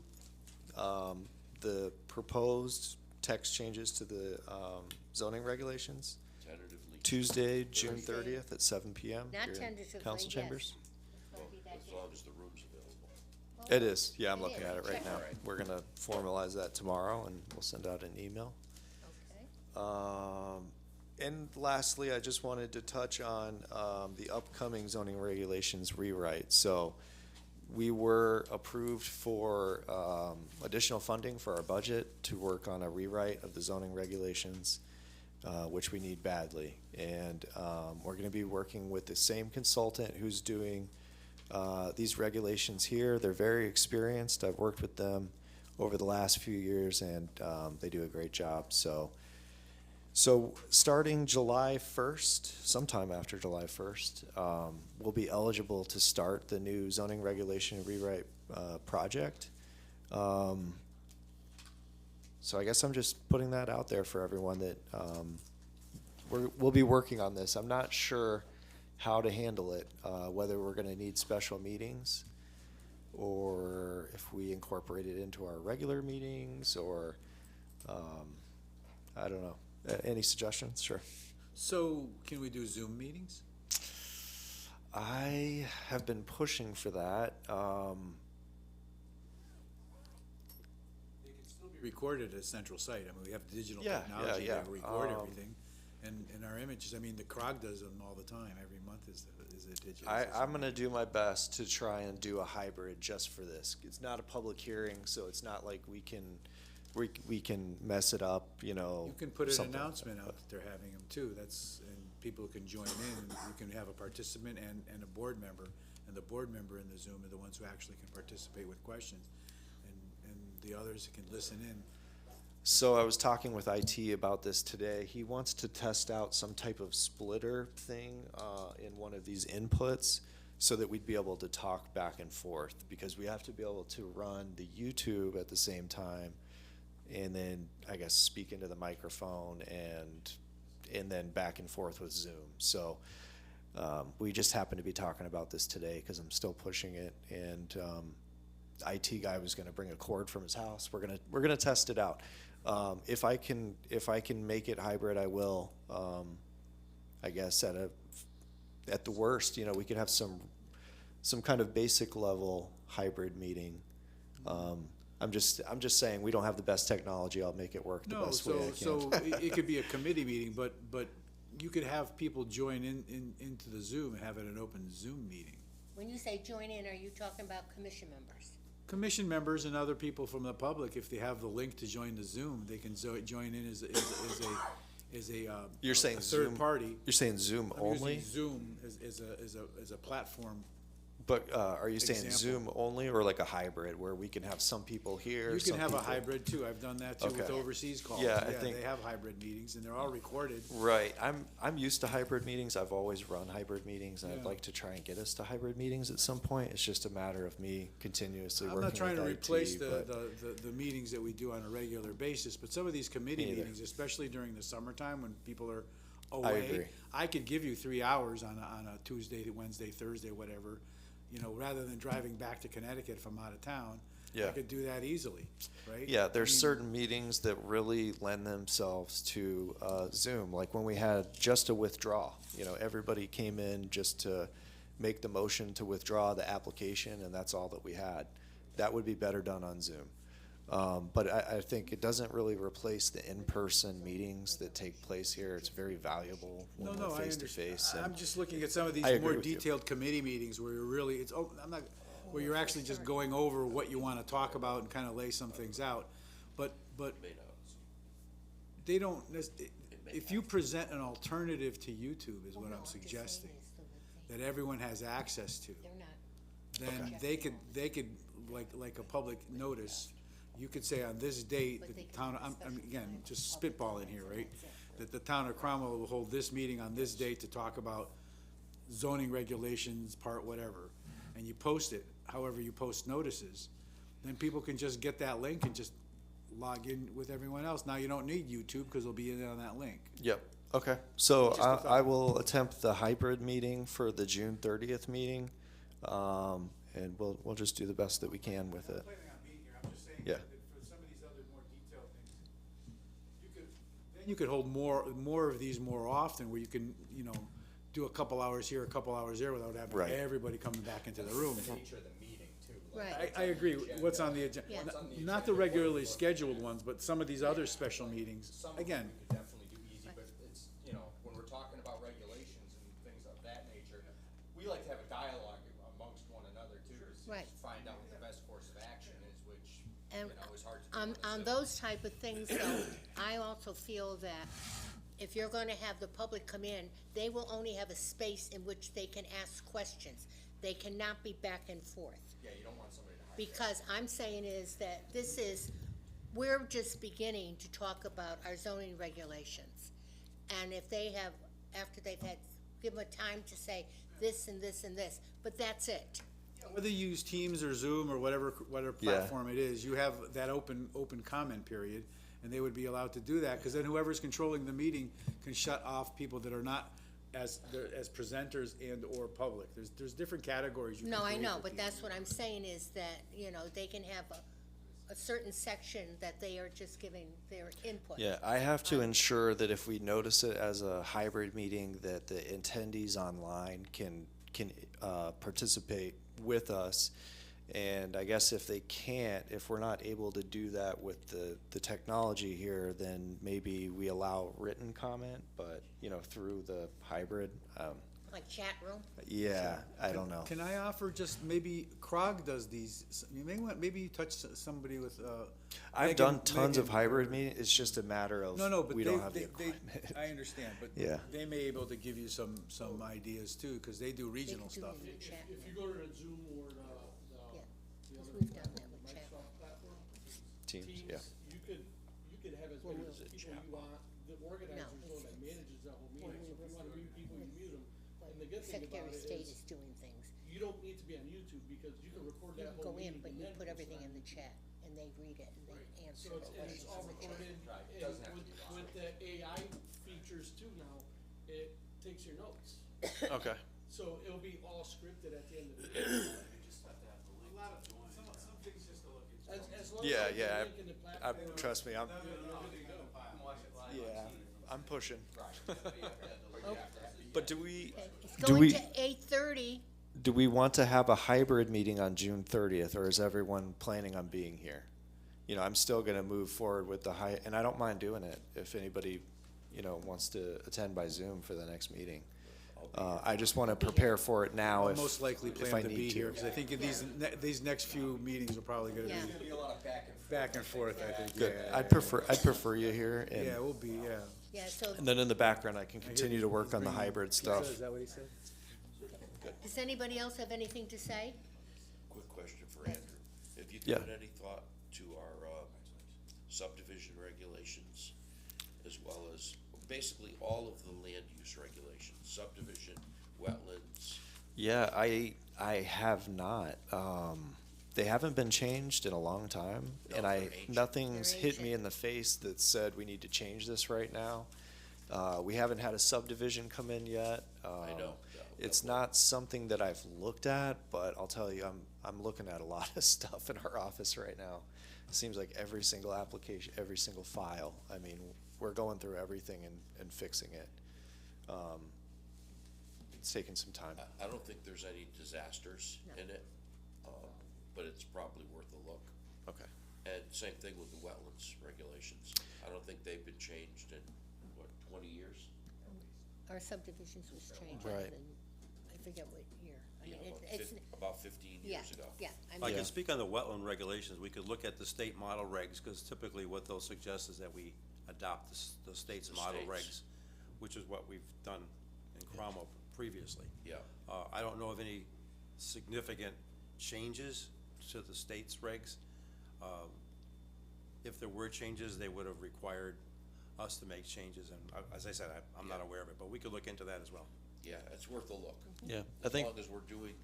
the proposed text changes to the zoning regulations. Tentatively. Tuesday, June Thursday. 30th at 7 PM. Not here in tentatively, Council yes. chambers. It's gonna be that As day. long as the room's available. It is, yeah, I'm It looking is. at it right now. Alright. We're gonna formalize that tomorrow and we'll send out an email. Okay. And lastly, I just wanted to touch on the upcoming zoning regulations rewrite. So we were approved for additional funding for our budget to work on a rewrite of the zoning regulations, which we need badly. And we're gonna be working with the same consultant who's doing these regulations here. They're very experienced. I've worked with them over the last few years and they do a great job. So starting July 1st, sometime after July 1st, we'll be eligible to start the new zoning regulation rewrite project. So I guess I'm just putting that out there for everyone that we'll be working on this. I'm not sure how to handle it, whether we're gonna need special meetings or if we incorporate it into our regular meetings or, I don't know. Any suggestions? Sure. So, can we do Zoom meetings? I have been pushing for that. They can still be recorded at central site. I mean, we have digital Yeah, technology yeah, that yeah. record everything. And our images, I mean, the CROG does them all the time. Every month is a digital. I'm gonna do my best to try and do a hybrid just for this. It's not a public hearing, so it's not like we can mess it up, you know. You can put an something. announcement out that they're having them too, and people can join in, and you can have a participant and a board member, and the board member in the Zoom are the ones who actually can participate with questions, and the others can listen in. So I was talking with IT about this today. He wants to test out some type of splitter thing in one of these inputs so that we'd be able to talk back and forth, because we have to be able to run the YouTube at the same time and then, I guess, speak into the microphone and then back and forth with Zoom. So we just happened to be talking about this today because I'm still pushing it, and IT guy was gonna bring a cord from his house. We're gonna test it out. If I can make it hybrid, I will. I guess at the worst, you know, we could have some kind of basic level hybrid meeting. I'm just saying we don't have the best technology. I'll make it work the best way I can. So it could be a committee meeting, but you could have people join into the Zoom and have it an open Zoom meeting. When you say join in, are you talking about commission members? Commission members and other people from the public, if they have the link to join the Zoom, they can join in as a You're saying a third Zoom, party. You're saying Zoom I'm only? using Zoom as a platform. But are you saying Example. Zoom only, or like a hybrid where we can have some people here? You some can have a people- hybrid too. I've done that too with Okay. overseas calls. Yeah, I think- they have hybrid meetings and they're all recorded. Right. I'm used to hybrid meetings. I've always run hybrid meetings, and I'd Yeah. like to try and get us to hybrid meetings at some point. It's just a matter of me continuously I'm working not trying to with replace IT, but the meetings that we do on a regular basis, but some of these committee Me either. meetings, especially during the summertime when people are agree. away. I could give you 3 hours on a Tuesday, Wednesday, Thursday, whatever, you know, rather than driving back to Connecticut if I'm out of town. I Yeah. could do that easily, right? Yeah, there's I mean, certain meetings that really lend themselves to Zoom, like when we had just a withdraw. You know, everybody came in just to make the motion to withdraw the application, and that's all that we had. That would be better done on Zoom. But I think it doesn't really replace the in-person meetings that take place here. It's very valuable when No, we're I face-to-face. understand. and I'm just looking at some of these I agree more with you. detailed committee meetings where you're really, where you're actually just going over what you wanna talk about and kinda lay some things out. But they don't, if you present an alternative to YouTube is what I'm suggesting, that everyone has access to, They're not. then they could, like a public notice, you could say on this date, the town, I'm again, just spitballing here, right? That the town of Cromwell will hold this meeting on this date to talk about zoning regulations, part whatever, and you post it, however you post notices, then people can just get that link and just log in with everyone else. Now you don't need YouTube, because it'll be in on that link. Yep, okay. So Just a thought. I will attempt the hybrid meeting for the June 30th meeting, and we'll just do the best that we can with it. Planning on being here, I'm just saying Yeah. that for some of these other more detailed things, then you could hold more of these more often, where you can, you know, do a couple hours here, a couple hours there, without having Right. everybody coming back into the room. The nature of the meeting too. like, Right. I agree, what's on the agenda, Yeah. not the regularly scheduled ones, but some of these other special meetings, Some of again, them we could definitely do easy, but it's, you know, when we're talking about regulations and things of that nature, we like to have a dialogue amongst one another too, Right. to find out what the best course of action is, which, you And know, is hard to do. on those type of things, though, I also feel that if you're gonna have the public come in, they will only have a space in which they can ask questions. They cannot be back and forth. Yeah, you don't want somebody to hide. Because I'm saying is that we're just beginning to talk about our zoning regulations. And if they have, after they've had, give them a time to say this and this and this, but that's it. whether you use Teams or Zoom or whatever Yeah. platform it is, you have that open comment period, and they would be allowed to do that, because then whoever's controlling the meeting can shut off people that are not as presenters and or public. There's different categories you can No, I create know, for but people. that's what I'm saying is that, you know, they can have a certain section that they are just giving their input. Yeah, I have to ensure that if we notice it as a hybrid meeting, that the attendees online can can participate with us. And I guess if they can't, if we're not able to do that with the technology here, then maybe we allow written comment, but, through the hybrid, Like chat room? yeah, I don't know. Can I offer just maybe Krog does these, you may want, maybe you touch somebody with, I've done tons of hybrid meetings, it's just a matter of, No, but we they, don't have the they, equipment. I understand, but Yeah. they may able to give you some ideas too, cause they do They regional can do stuff. it in the chat. If you go to the Zoom or Yeah, the 'cause other we've done that with chat. Microsoft platform, Teams, yeah. you could have as Well, many we'll- people you want, the organizer's the one that manages that whole meeting, so if you wanna mute people, you mute them. And the good thing Secretary about of it State is, is doing things. you don't need to be on YouTube, because you can record You that can whole go in, meeting but and you then put post everything it in on the chat, and they read it, and they answer So it's, and it's questions all in the chat. recorded, Right, it and doesn't have to be live. with the AI features too now, it takes your notes. Okay. So it'll be all scripted at the end of the day. Just have to have the link to join. Some things just to look into. As long as Yeah, you have yeah, the link in the platform. trust me, I'm, No, you can watch it live on yeah, Teams. I'm pushing. Oh, But do we, okay. It's do going we, to 8:30. do we want to have a hybrid meeting on June 30th, or is everyone planning on being here? I'm still gonna move forward with the and I don't mind doing it if anybody, wants to attend by Zoom for the next meeting. I just wanna prepare for it now I'll if, most likely if I plan to be need here, to. cause I think in these next few meetings are probably gonna Yeah. be There's gonna be a lot of back and forth, I think, Good, yeah. I'd prefer you here, Yeah, and, we'll be, yeah. Yeah, so and then in the background, I can continue to work on the hybrid stuff. Is that what he said? does anybody else have anything to say? Quick question for Andrew. Have you Yeah. given any thought to our subdivision regulations, as well as basically all of the land use regulations, subdivision, wetlands? Yeah, I have not. They haven't been changed in a long time, No, and they're ancient. nothing's They're hit me ancient. in the face that said we need to change this right now. We haven't had a subdivision come in yet. I know. It's not something that I've looked at, but I'll tell you, I'm looking at a lot of stuff in our office right now. It seems like every single application, every single file, I mean, we're going through everything and fixing it. It's taking some time. I don't think there's any disasters No. in it, but it's probably worth a look. Okay. And same thing with the wetlands regulations. I don't think they've been changed in, 20 years? Our subdivisions was changed, Right. and I forget what year. I Yeah, mean, about it's, about 15 yeah, years ago. yeah. I I mean, can speak on the wetland regulations, we could look at the state model regs, because typically what they'll suggest is that we adopt the state's The model states. regs, which is what we've done in Cromwell previously. Yeah, I don't know of any significant changes to the state's regs. If there were changes, they would have required us to make changes, and as I said, I'm not aware of it, but we could look into that as well. yeah, it's worth a look. Yeah, I think As long as we're doing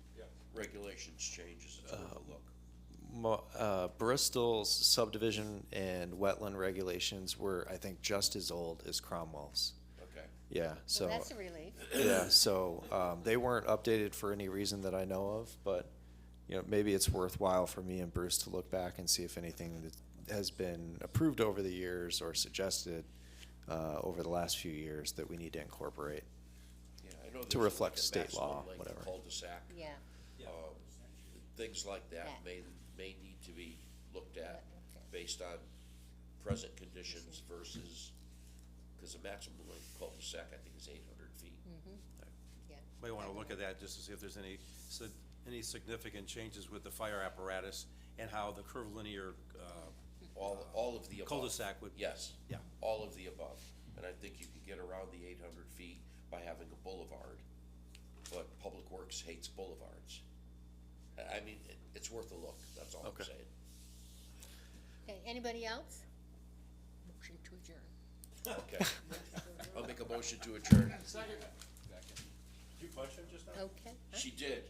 regulations changes, it's worth a look. Bristol's subdivision and wetland regulations were, I think, just as old as Cromwell's. Okay. Yeah, well, so, that's a relief. yeah, so, they weren't updated for any reason that I know of, but, maybe it's worthwhile for me and Bruce to look back and see if anything that has been approved over the years or suggested, over the last few years that we need to incorporate. Yeah, I know To there's reflect like a state maximum law, length whatever. Cul-de-sac. Yeah, Things like that That. may need to be looked at based on present conditions versus, because the maximum length cul-de-sac, I think, is 800 feet. yeah. Might wanna look at that just to see if there's any significant changes with the fire apparatus and how the curvilinear, All of the above. cul-de-sac would. Yes. Yeah. All of the above. And I think you can get around the 800 feet by having a boulevard, but Public Works hates boulevards. I mean, it's worth a look, that's all I'm Okay. saying. Okay, anybody else? Motion to adjourn. Okay. I'll make a motion to adjourn. Did you punch him just now? Okay. Huh? She did.